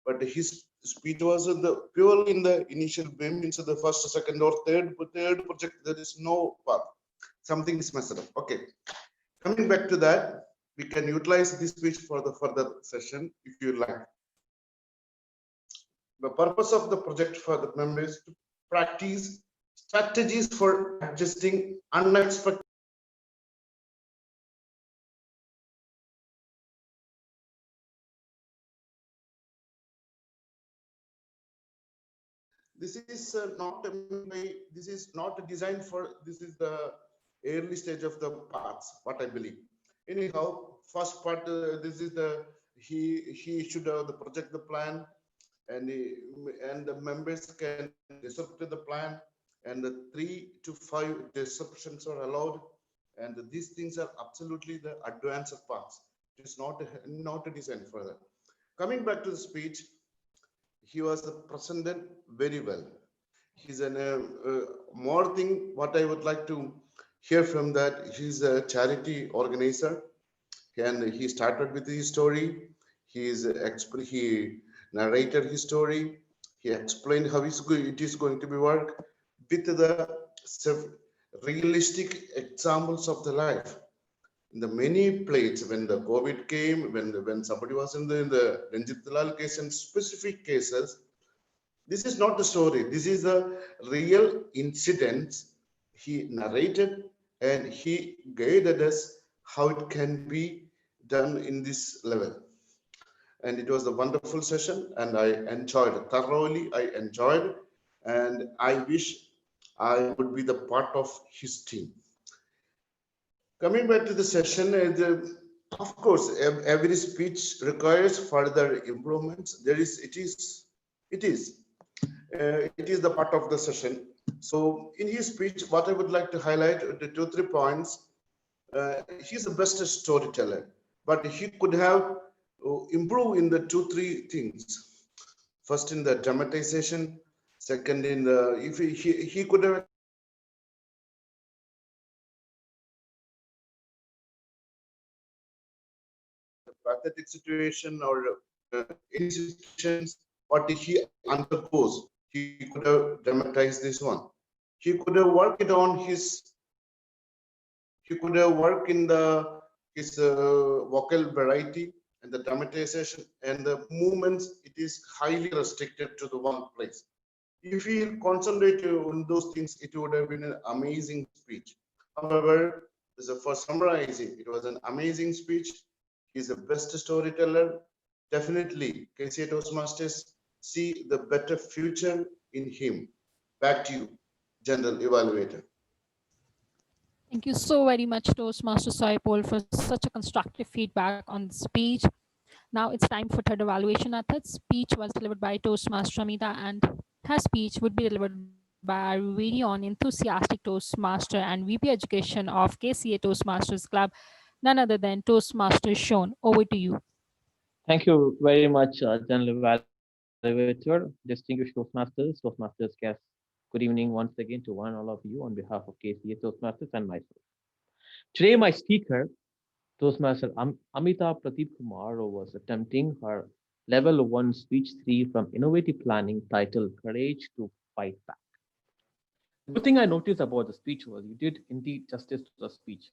but his speech was purely in the initial means of the first, second, or third project. There is no part. Something is messed up. Okay, coming back to that, we can utilize this speech for the further session if you like. The purpose of the project for the members to practice strategies for adjusting unexpected. This is not designed for. This is the early stage of the parts. What I believe. Anyhow, first part. This is the he should have the project, the plan, and the members can disrupt the plan, and the 3 to 5 disruptions are allowed, and these things are absolutely the advanced parts. It is not designed for that. Coming back to the speech, he was presented very well. He's more thing what I would like to hear from that. He's a charity organizer, and he started with his story. He narrated his story. He explained how it is going to be work with the realistic examples of the life. In the many places, when the COVID came, when somebody was in the Ranjit Dalal case and specific cases, this is not the story. This is the real incidents he narrated, and he guided us how it can be done in this level. And it was a wonderful session, and I enjoyed it thoroughly. I enjoyed, and I wish I would be the part of his team. Coming back to the session, of course, every speech requires further improvements. It is the part of the session. So in his speech, what I would like to highlight the 2-3 points. He's the best storyteller, but he could have improved in the 2-3 things. First, in the dramatization. Second, in the if he could have pathetic situation or any situations what he undergoes, he could have dramatized this one. He could have worked it on his. He could have worked in his vocal variety and the dramatization and the movements. It is highly restricted to the one place. If he concentrated on those things, it would have been an amazing speech. However, for summarizing, it was an amazing speech. He's the best storyteller. Definitely, KCA Toastmasters see the better future in him. Back to you, General Evaluator. Thank you so very much, Toastmaster Saipol, for such a constructive feedback on the speech. Now it's time for third evaluation method. Speech was delivered by Toastmaster Amita, and her speech would be delivered by our very own enthusiastic Toastmaster and VP Education of KCA Toastmasters Club, none other than Toastmaster Sean. Over to you. Thank you very much, General Evaluator, distinguished Toastmasters, Toastmasters guests. Good evening once again to one all of you on behalf of KCA Toastmasters and myself. Today, my speaker, Toastmaster Amita Pradeep Kumar, was attempting her Level 1 Speech 3 from Innovative Planning titled Courage to Fight Back. The good thing I noticed about the speech was you did indeed justice to the speech.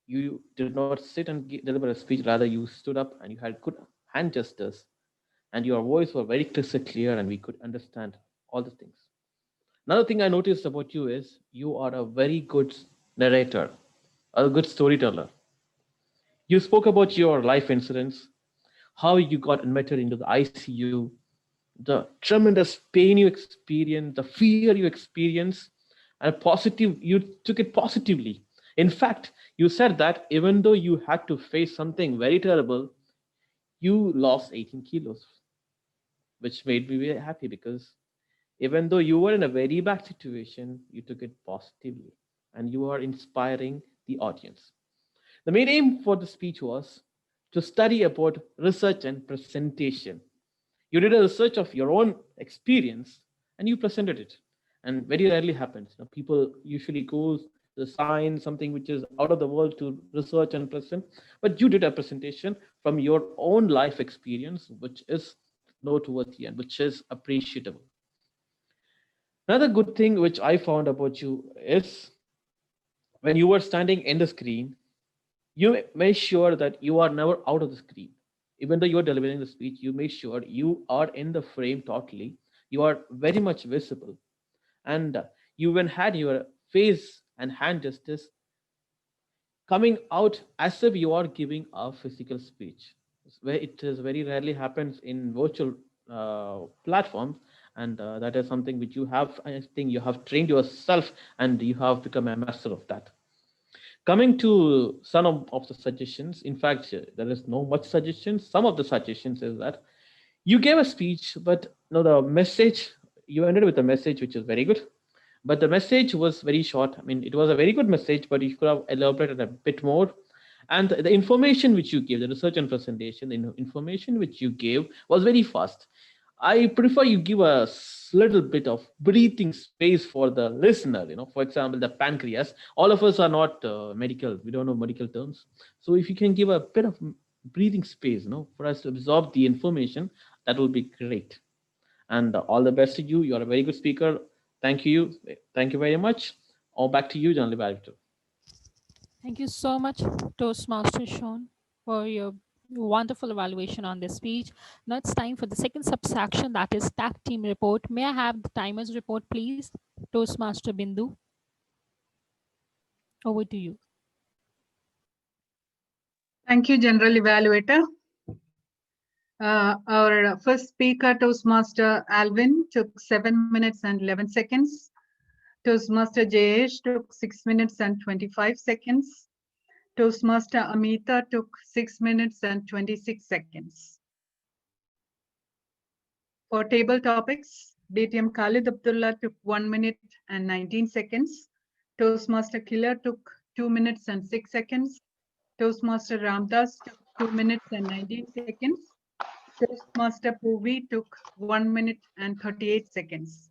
You did not sit and deliver a speech, rather, you stood up and you had good hand gestures, and your voice was very crystal clear, and we could understand all the things. Another thing I noticed about you is you are a very good narrator, a good storyteller. You spoke about your life incidents, how you got admitted into the ICU, the tremendous pain you experienced, the fear you experienced, and you took it positively. In fact, you said that even though you had to face something very terrible, you lost 18 kilos, which made me very happy because even though you were in a very bad situation, you took it positively and you are inspiring the audience. The main aim for the speech was to study about research and presentation. You did a research of your own experience and you presented it. And very rarely happens. People usually go to the science, something which is out of the world, to research and present. But you did a presentation from your own life experience, which is noteworthy and which is appreciable. Another good thing which I found about you is when you were standing in the screen, you made sure that you are never out of the screen. Even though you are delivering the speech, you make sure you are in the frame totally. You are very much visible. And you even had your face and hand gestures coming out as if you are giving a physical speech. Where it is very rarely happens in virtual platforms, and that is something which you have, I think you have trained yourself and you have become a master of that. Coming to some of the suggestions, in fact, there is no much suggestions. Some of the suggestions is that you gave a speech, but the message, you ended with a message which is very good, but the message was very short. I mean, it was a very good message, but you could have elaborated a bit more. And the information which you gave, the research and presentation, the information which you gave was very fast. I prefer you give a little bit of breathing space for the listener. For example, the pancreas. All of us are not medical. We don't know medical terms. So if you can give a bit of breathing space, for us to absorb the information, that will be great. And all the best to you. You are a very good speaker. Thank you. Thank you very much. All back to you, General Director. Thank you so much, Toastmaster Sean, for your wonderful evaluation on this speech. Now it's time for the second subsection, that is tag team report. May I have the timers report, please? Toastmaster Bindu. Over to you. Thank you, General Evaluator. Our first speaker, Toastmaster Alvin, took 7 minutes and 11 seconds. Toastmaster Jayesh took 6 minutes and 25 seconds. Toastmaster Amita took 6 minutes and 26 seconds. For table topics, DTM Khalid Abdullah took 1 minute and 19 seconds. Toastmaster Killer took 2 minutes and 6 seconds. Toastmaster Ramdas took 2 minutes and 19 seconds. Toastmaster Puvi took 1 minute and 38 seconds.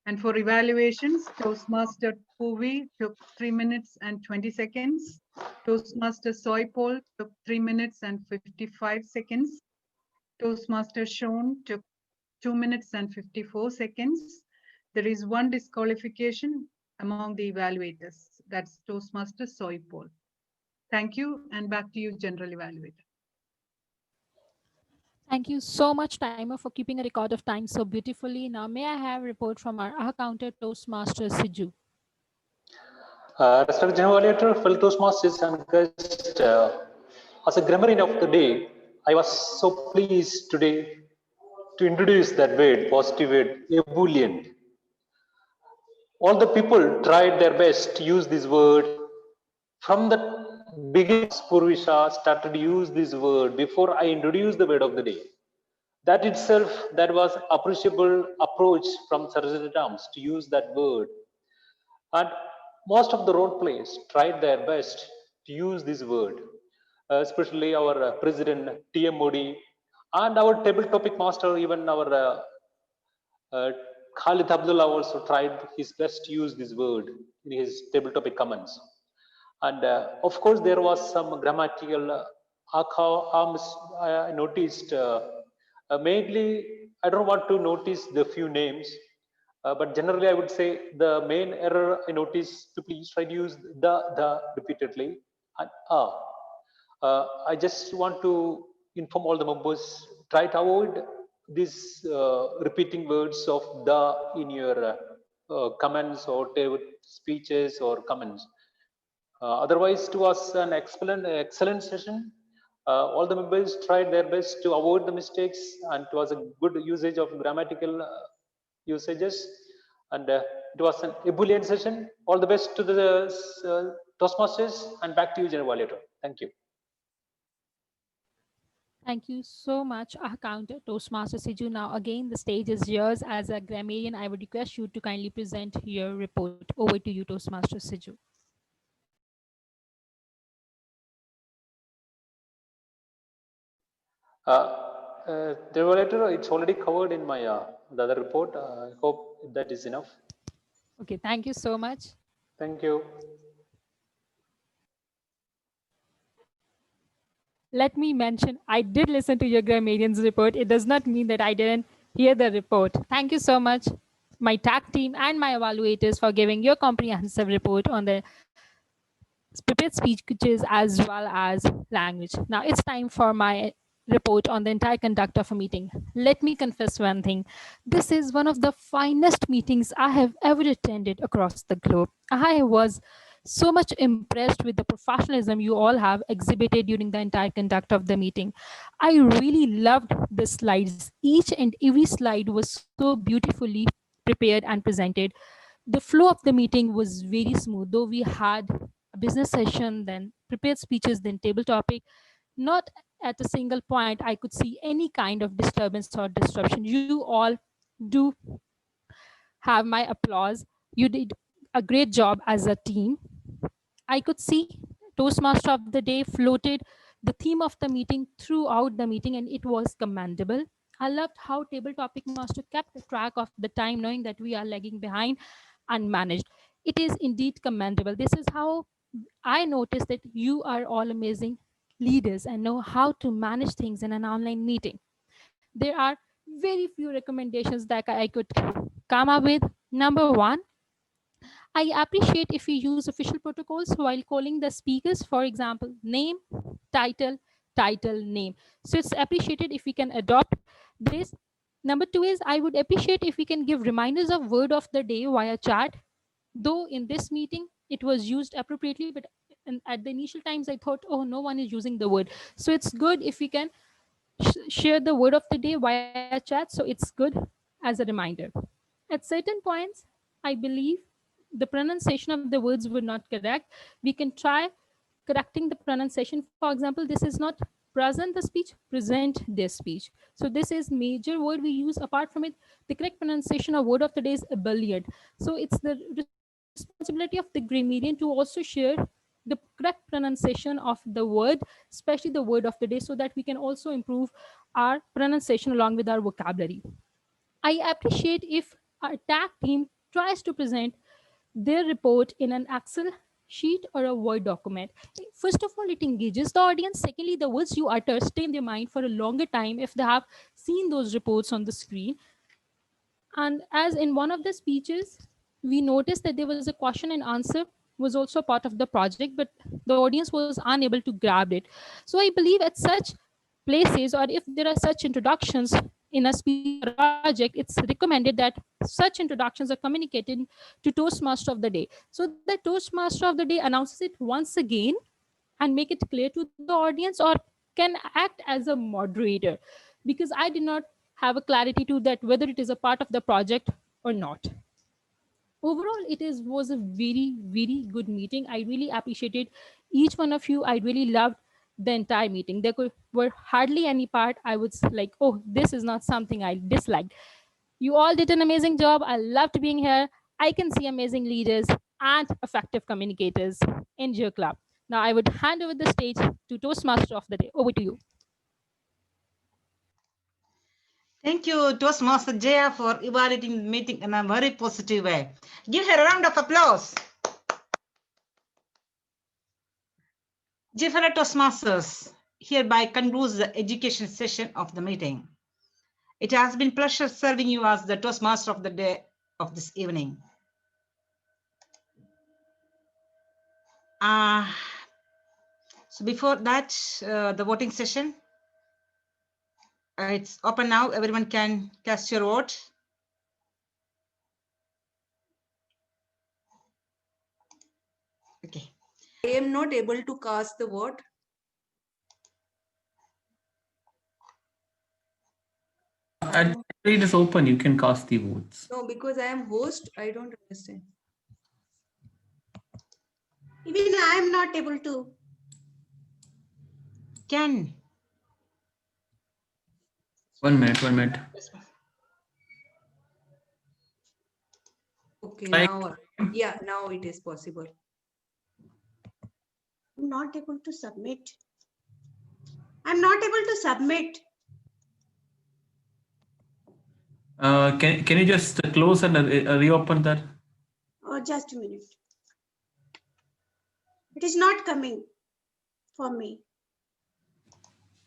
And for evaluations, Toastmaster Puvi took 3 minutes and 20 seconds. Toastmaster Soipol took 3 minutes and 55 seconds. Toastmaster Sean took 2 minutes and 54 seconds. There is one disqualification among the evaluators. That's Toastmaster Soipol. Thank you, and back to you, General Evaluator. Thank you so much, Timer, for keeping a record of time so beautifully. Now, may I have a report from our counter Toastmaster Siju? Respected General Evaluator, fellow Toastmasters and guests, as a grammarian of the day, I was so pleased today to introduce that word, positive word, ebullient. All the people tried their best to use this word. From the beginning, Purvisha started to use this word before I introduced the word of the day. That itself, that was appreciable approach from Saraswati Dams to use that word. And most of the role players tried their best to use this word, especially our President T.M. Modi and our table topic master, even our Khalid Abdullah also tried his best to use this word in his table topic comments. And of course, there was some grammatical I noticed. Mainly, I don't want to notice the few names, but generally, I would say the main error I noticed to please try to use the repeatedly and I just want to inform all the members, try to avoid these repeating words of the in your comments or speeches or comments. Otherwise, it was an excellent session. All the members tried their best to avoid the mistakes, and it was a good usage of grammatical usages. And it was an ebullient session. All the best to the Toastmasters, and back to you, General Evaluator. Thank you. Thank you so much, our counter Toastmaster Siju. Now, again, the stage is yours. As a grammarian, I would request you to kindly present your report. Over to you, Toastmaster Siju. The evaluator, it's already covered in my the other report. I hope that is enough. Okay, thank you so much. Thank you. Let me mention, I did listen to your grammarian's report. It does not mean that I didn't hear the report. Thank you so much, my TAC team and my evaluators, for giving your comprehensive report on the prepared speeches as well as language. Now it's time for my report on the entire conduct of a meeting. Let me confess one thing. This is one of the finest meetings I have ever attended across the globe. I was so much impressed with the professionalism you all have exhibited during the entire conduct of the meeting. I really loved the slides. Each and every slide was so beautifully prepared and presented. The flow of the meeting was very smooth, though we had a business session, then prepared speeches, then table topic. Not at a single point I could see any kind of disturbance or disruption. You all do have my applause. You did a great job as a team. I could see Toastmaster of the day floated the theme of the meeting throughout the meeting, and it was commendable. I loved how table topic master kept track of the time, knowing that we are lagging behind unmanaged. It is indeed commendable. This is how I noticed that you are all amazing leaders and know how to manage things in an online meeting. There are very few recommendations that I could come up with. Number one, I appreciate if you use official protocols while calling the speakers, for example, name, title, title, name. So it's appreciated if we can adopt this. Number two is I would appreciate if we can give reminders of word of the day via chat. Though in this meeting, it was used appropriately, but at the initial times I thought, oh, no one is using the word. So it's good if we can share the word of the day via chat, so it's good as a reminder. At certain points, I believe the pronunciation of the words were not correct. We can try correcting the pronunciation. For example, this is not present the speech, present this speech. So this is major word we use. Apart from it, the correct pronunciation of word of the day is ebullient. So it's the responsibility of the grammarian to also share the correct pronunciation of the word, especially the word of the day, so that we can also improve our pronunciation along with our vocabulary. I appreciate if our tag team tries to present their report in an Excel sheet or a Word document. First of all, it engages the audience. Secondly, the words you utter stay in their mind for a longer time if they have seen those reports on the screen. And as in one of the speeches, we noticed that there was a question and answer was also a part of the project, but the audience was unable to grab it. So I believe at such places, or if there are such introductions in a speech or a project, it's recommended that such introductions are communicated to Toastmaster of the day, so that Toastmaster of the day announces it once again and make it clear to the audience, or can act as a moderator, because I did not have a clarity to that whether it is a part of the project or not. Overall, it is was a very good meeting. I really appreciated each one of you. I really loved the entire meeting. Were hardly any part I would like, oh, this is not something I disliked. You all did an amazing job. I loved being here. I can see amazing leaders and effective communicators in your club. Now I would hand over the stage to Toastmaster of the day. Over to you. Thank you, Toastmaster Jaya, for evaluating the meeting in a very positive way. Give her a round of applause. Dear fellow Toastmasters, hereby concludes the education session of the meeting. It has been a pleasure serving you as the Toastmaster of the day of this evening. So before that, the voting session, it's open now. Everyone can cast your vote. Okay. I am not able to cast the vote. It is open. You can cast the votes. No, because I am host, I don't understand. Even I am not able to. Can. 1 minute. 1 minute. Okay, now, yeah, now it is possible. I'm not able to submit. I'm not able to submit. Can you just close and reopen that? Oh, just a minute. It is not coming for me.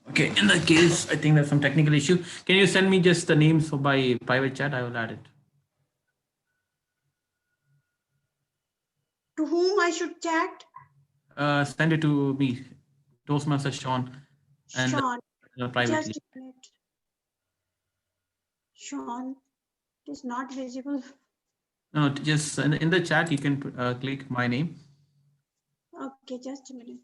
Okay, in that case, I think there's some technical issue. Can you send me just the names by private chat? I will add it. To whom I should chat? Send it to me, Toastmaster Sean, and Sean. privately. Just a minute. Sean, it is not visible. No, just in the chat, you can click my name. Okay, just a minute.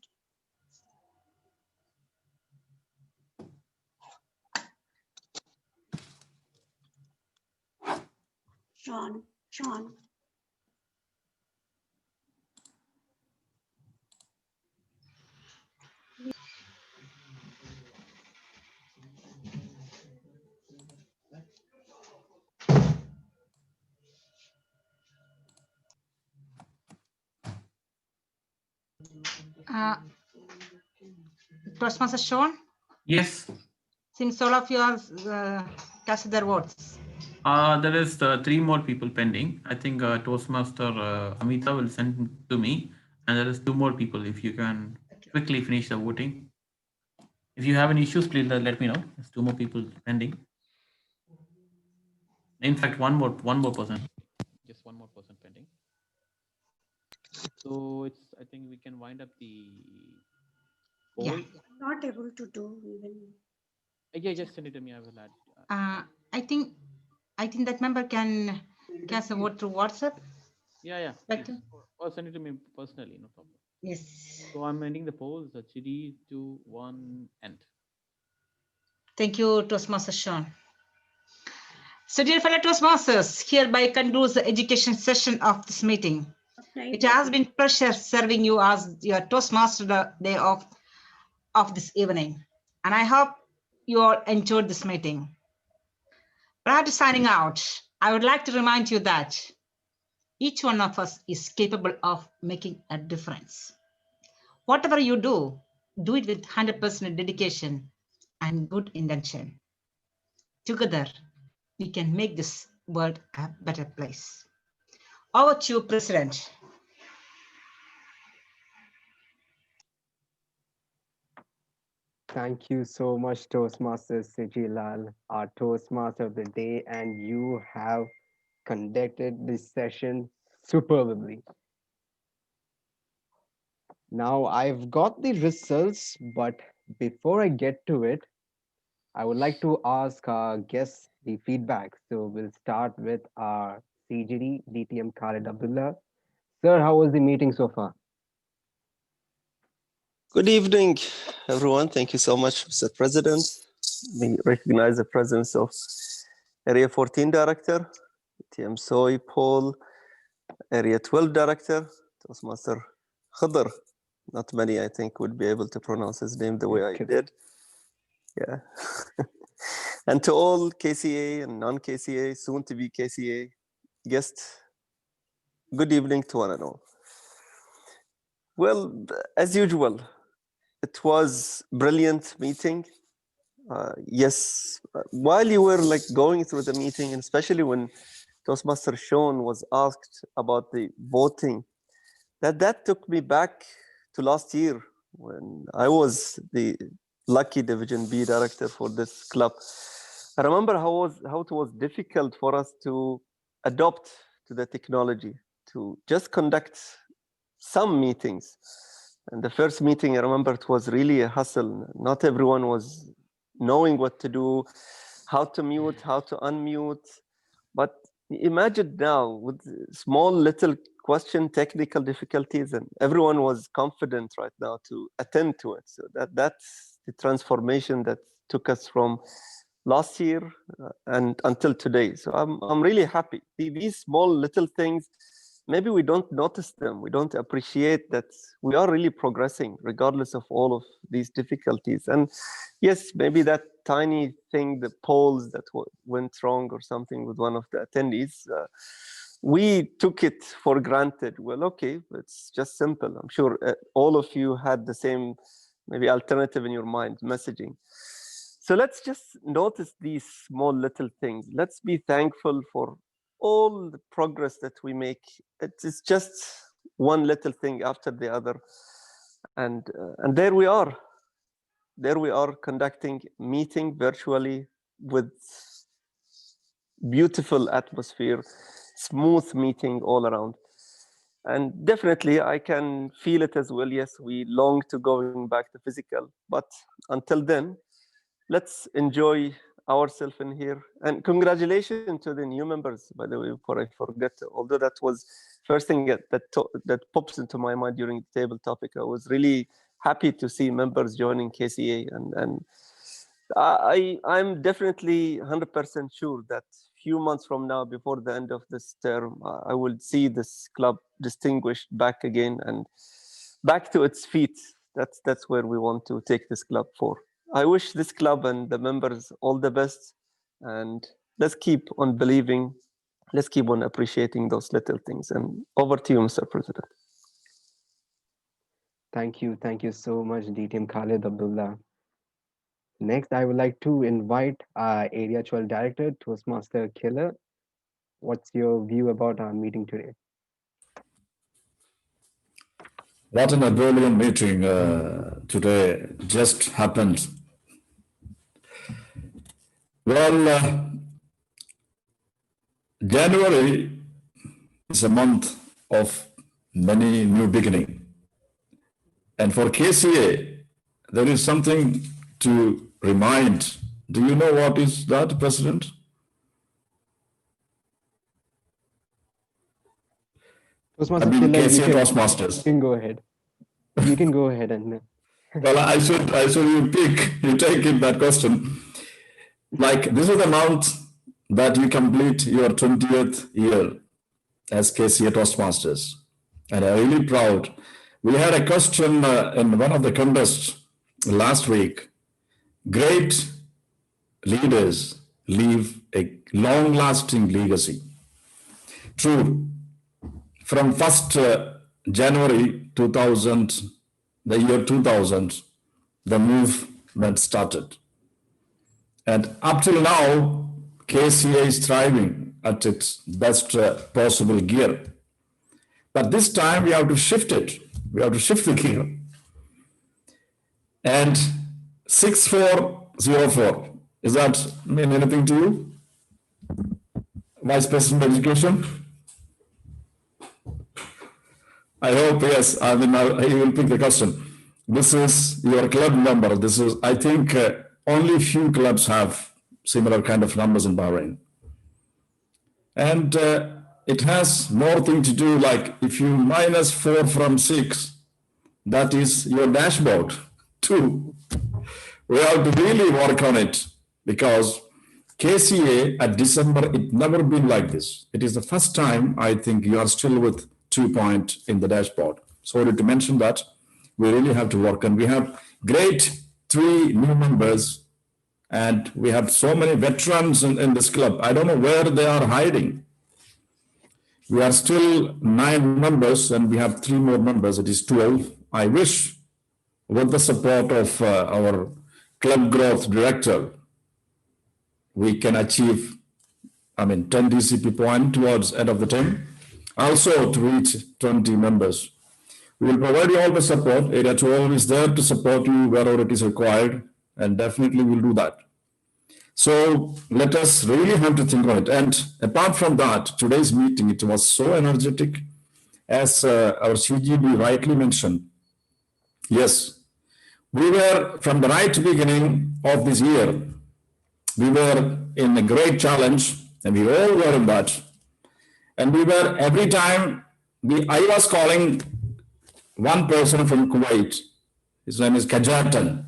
Sean. Toastmaster Sean? Yes. Since all of you have cast their votes. There is 3 more people pending. I think Toastmaster Amita will send to me, and there is 2 more people. If you can quickly finish the voting. If you have any issues, please let me know. There's 2 more people pending. In fact, one more person. Just one more person pending. So I think we can wind up the poll. Yeah. Not able to do even. Yeah, just send it to me. I will add. I think that member can cast a vote through WhatsApp. Yeah. Or send it to me personally, no problem. Yes. So I'm ending the polls. 3, 2, 1, end. Thank you, Toastmaster Sean. So, dear fellow Toastmasters, hereby concludes the education session of this meeting. It has been pleasure serving you as your Toastmaster the day of this evening, and I hope you all enjoyed this meeting. Prior to signing out, I would like to remind you that each one of us is capable of making a difference. Whatever you do it with 100% dedication and good intention. Together, we can make this world a better place. Over to you, President. Thank you so much, Toastmaster Sijilal, our Toastmaster of the day, and you have conducted this session superbly. Now, I've got the results, but before I get to it, I would like to ask our guests the feedback. So we'll start with our CGD, DTM Khalid Abdullah. Sir, how was the meeting so far? Good evening, everyone. Thank you so much, Mr. President. We recognize the presence of Area 14 Director, TM Soy, Paul, Area 12 Director, Toastmaster Khadr. Not many, I think, would be able to pronounce his name the way I did. Yeah. And to all KCA and non-KCA, soon to be KCA guests, good evening to one and all. Well, as usual, it was brilliant meeting. Yes, while you were like going through the meeting, and especially when Toastmaster Sean was asked about the voting, that took me back to last year when I was the lucky Division B director for this club. I remember how it was difficult for us to adopt to the technology, to just conduct some meetings. And the first meeting, I remember it was really a hassle. Not everyone was knowing what to do, how to mute, how to unmute. But imagine now with small little question, technical difficulties, and everyone was confident right now to attend to it. So that's the transformation that took us from last year and until today. So I'm really happy. These small little things, maybe we don't notice them. We don't appreciate that we are really progressing regardless of all of these difficulties. And yes, maybe that tiny thing, the polls that went wrong or something with one of the attendees, we took it for granted. Well, okay, it's just simple. I'm sure all of you had the same maybe alternative in your mind, messaging. So let's just notice these small little things. Let's be thankful for all the progress that we make. It's just one little thing after the other. And there we are. There we are conducting meeting virtually with beautiful atmosphere, smooth meeting all around. And definitely I can feel it as well. Yes, we long to going back to physical, but until then, let's enjoy ourselves in here. And congratulations to the new members, by the way, before I forget, although that was first thing that pops into my mind during the table topic. I was really happy to see members joining KCA, and I'm definitely 100% sure that few months from now, before the end of this term, I will see this club distinguished back again and back to its feet. That's where we want to take this club for. I wish this club and the members all the best, and let's keep on believing, let's keep on appreciating those little things. And over to you, Mr. President. Thank you so much, DTM Khalid Abdullah. Next, I would like to invite our Area 12 Director, Toastmaster Killer. What's your view about our meeting today? What an brilliant meeting today just happened. Well, January is a month of many new beginning. And for KCA, there is something to remind. Do you know what is that, President? Toastmaster mean, Killer, KCA you Toastmasters. can go ahead. You can go ahead and. Well, I should you take it that question. Like, this is the month that you complete your 20th year as KCA Toastmasters. And I'm really proud. We had a question in one of the contests last week. Great leaders leave a long-lasting legacy. True. From 1st January 2000, the year 2000, the movement started. And up till now, KCA is thriving at its best possible gear. But this time we have to shift it. We have to shift the gear. And 6404, is that mean anything to you? Vice President of Education? I hope, yes. I mean, he will pick the question. This is your club number. This is, I think, only few clubs have similar kind of numbers in Bahrain. And it has more thing to do, like if you minus 4 from 6, that is your dashboard. 2. We have to really work on it because KCA at December, it never been like this. It is the first time I think you are still with 2 points in the dashboard. Sorry to mention that. We really have to work, and we have great 3 new members, and we have so many veterans in this club. I don't know where they are hiding. We are still 9 members, and we have 3 more members. It is 12. I wish, with the support of our club growth director, we can achieve, 10 DCP point towards end of the term. Also to reach 20 members. We will provide you all the support. Area 12 is there to support you wherever it is required, and definitely we'll do that. So let us really have to think on it. And apart from that, today's meeting, it was so energetic, as our CGB rightly mentioned. Yes, we were from the right beginning of this year, we were in a great challenge, and we all were in that. And we were, every time, I was calling one person from Kuwait. His name is Kajatan.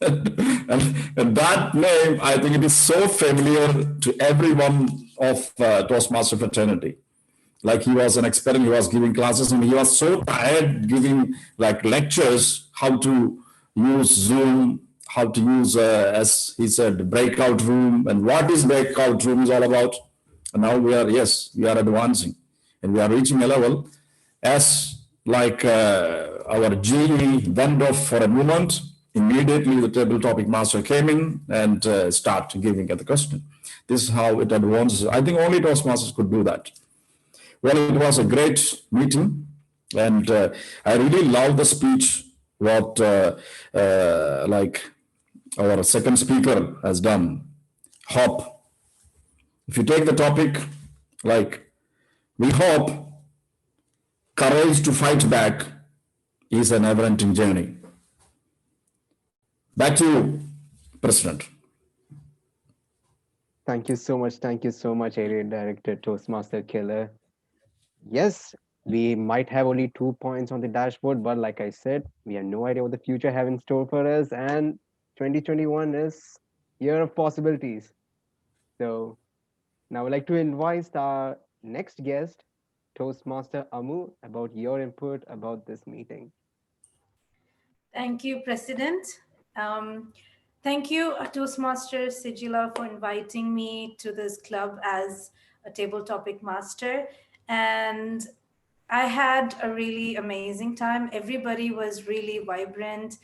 and that name, I think it is so familiar to everyone of Toastmaster fraternity. Like, he was an expert, he was giving classes, and he was so tired giving like lectures, how to use Zoom, how to use, as he said, breakout room, and what is breakout room is all about. And now we are advancing, and we are reaching a level as like our GE went off for a moment. Immediately the table topic master came in and start giving at the question. This is how it advances. I think only Toastmasters could do that. Well, it was a great meeting, and I really love the speech what like our second speaker has done. Hope. If you take the topic, like, we hope courage to fight back is a never-ending journey. Back to you, President. Thank you so much. Thank you so much, Area Director Toastmaster Killer. Yes, we might have only 2 points on the dashboard, but like I said, we have no idea what the future have in store for us. And 2021 is year of possibilities. So now I'd like to invite our next guest, Toastmaster Amu, about your input about this meeting. Thank you, President. Thank you, Toastmaster Sigila, for inviting me to this club as a table topic master. And I had a really amazing time. Everybody was really vibrant,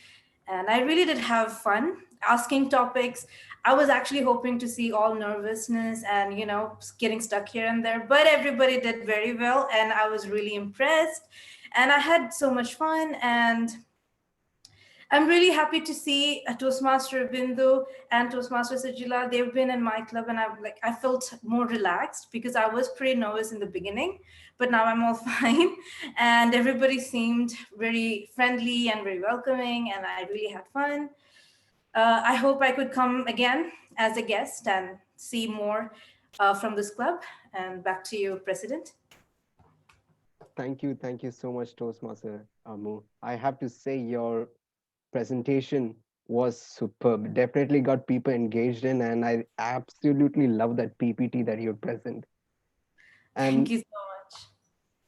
and I really did have fun asking topics. I was actually hoping to see all nervousness and, getting stuck here and there, but everybody did very well, and I was really impressed. And I had so much fun, and I'm really happy to see Toastmaster Bindu and Toastmaster Sajila. They've been in my club, and I felt more relaxed because I was pretty nervous in the beginning, but now I'm all fine. And everybody seemed very friendly and very welcoming, and I really had fun. I hope I could come again as a guest and see more from this club. And back to you, President. Thank you. Thank you so much, Toastmaster Amu. I have to say your presentation was superb. Definitely got people engaged in, and I absolutely love that PPT that you present. Thank And you so much.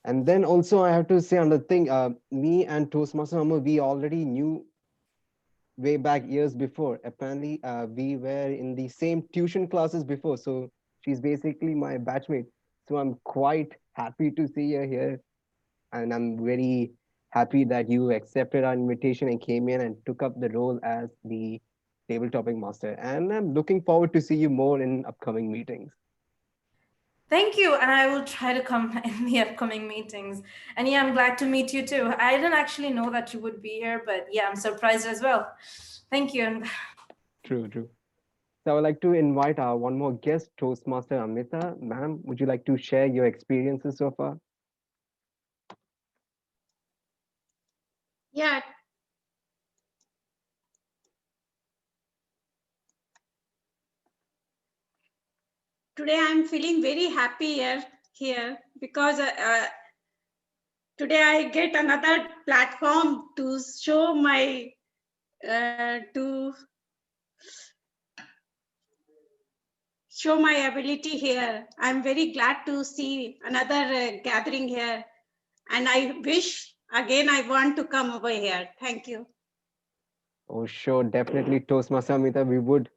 and then also I have to say another thing. Me and Toastmaster Amu, we already knew way back years before. Apparently, we were in the same tuition classes before. So she's basically my batchmate. So I'm quite happy to see her here. And I'm very happy that you accepted our invitation and came in and took up the role as the table topic master. And I'm looking forward to see you more in upcoming meetings. Thank you, and I will try to come in the upcoming meetings. And yeah, I'm glad to meet you too. I didn't actually know that you would be here, but yeah, I'm surprised as well. Thank you. True, true. So I would like to invite our one more guest, Toastmaster Amita. Ma'am, would you like to share your experiences so far? Yeah, today I'm feeling very happy here because today I get another platform to show my to show my ability here. I'm very glad to see another gathering here, and I wish again I want to come over here. Thank you. Oh, sure, definitely, Toastmaster Amita. We would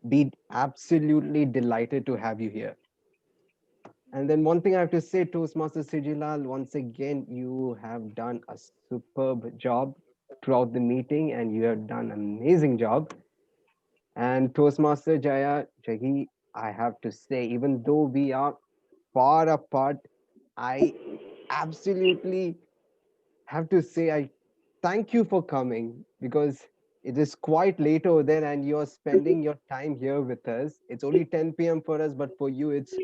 be absolutely delighted to have you here. And then one thing I have to say, Toastmaster Sijilal, once again, you have done a superb job throughout the meeting, and you have done an amazing job. And Toastmaster Jaya, Jagi, I have to say, even though we are far apart, I absolutely have to say I thank you for coming because it is quite late over there and you're spending your time here with us. It's only 10 p.m. for us, but for you, it's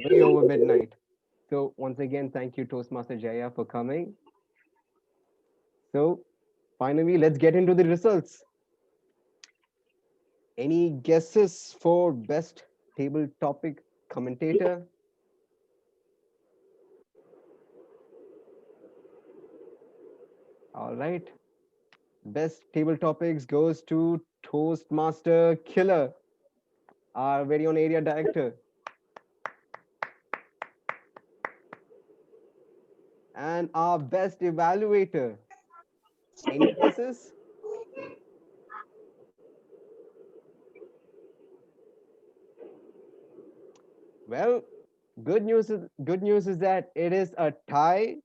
way over midnight. So once again, thank you, Toastmaster Jaya, for coming. So finally, let's get into the results. Any guesses for best table topic commentator? All right. Best table topics goes to Toastmaster Killer, our very own area director. And our best evaluator. Any guesses? Well, good news is that it is a tie.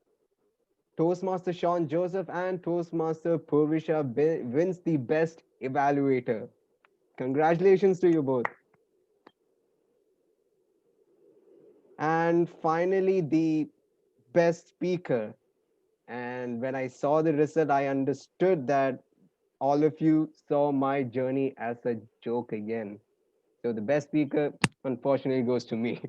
Toastmaster Sean Joseph and Toastmaster Purvisha wins the best evaluator. Congratulations to you both. And finally, the best speaker. And when I saw the result, I understood that all of you saw my journey as a joke again. So the best speaker, unfortunately, goes to me.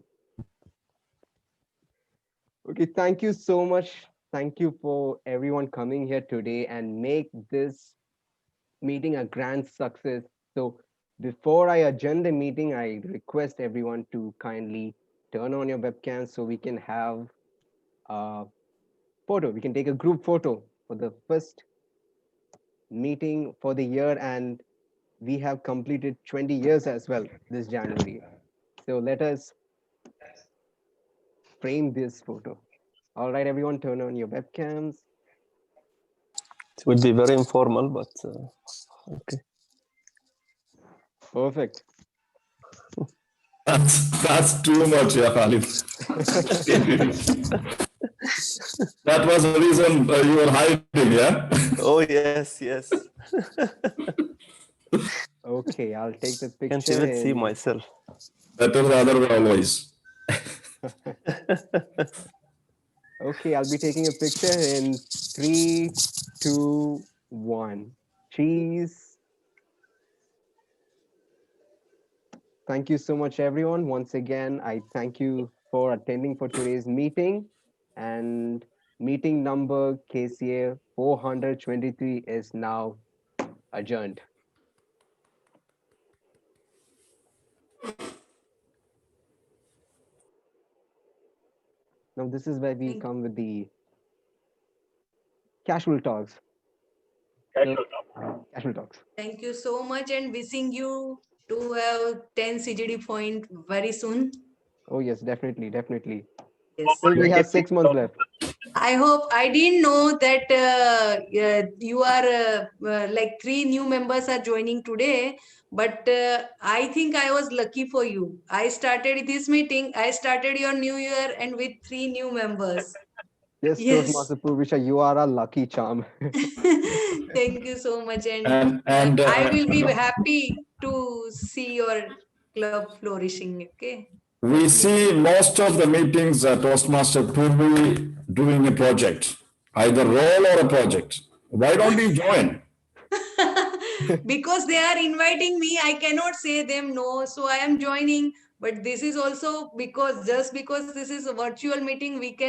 Okay, thank you so much. Thank you for everyone coming here today and make this meeting a grand success. So before I adjourn the meeting, I request everyone to kindly turn on your webcam so we can have a photo. We can take a group photo for the first meeting for the year, and we have completed 20 years as well this January. So let us frame this photo. All right, everyone, turn on your webcams. It would be very informal, but okay. Perfect. That's too much, yeah, Khalid. That was the reason you were hiding, yeah? Oh, yes, yes. Okay, I'll take the picture. Can't even see myself. Better the other way always. Okay, I'll be taking a picture in 3, 2, 1. Cheese. Thank you so much, everyone. Once again, I thank you for attending for today's meeting. And meeting number KCA 423 is now adjourned. Now, this is where we come with the Casual talks. Casual Casual talks. Thank you so much and wishing you to have 10 CGD point very soon. Oh yes, definitely, definitely. Yes. Still we have 6 months left. I hope I didn't know that you are like 3 new members are joining today, but I think I was lucky for you. I started this meeting, I started your new year and with 3 new members. Yes, Yes. Toastmaster Purvisha, you are a lucky charm. Thank you so much, and I will be happy to see your club flourishing. Okay. We see most of the meetings Toastmaster Purvi doing a project, either role or a project. Why don't you join? Because they are inviting me, I cannot say them no, so I am joining. But this is also because just because this is a virtual meeting, we can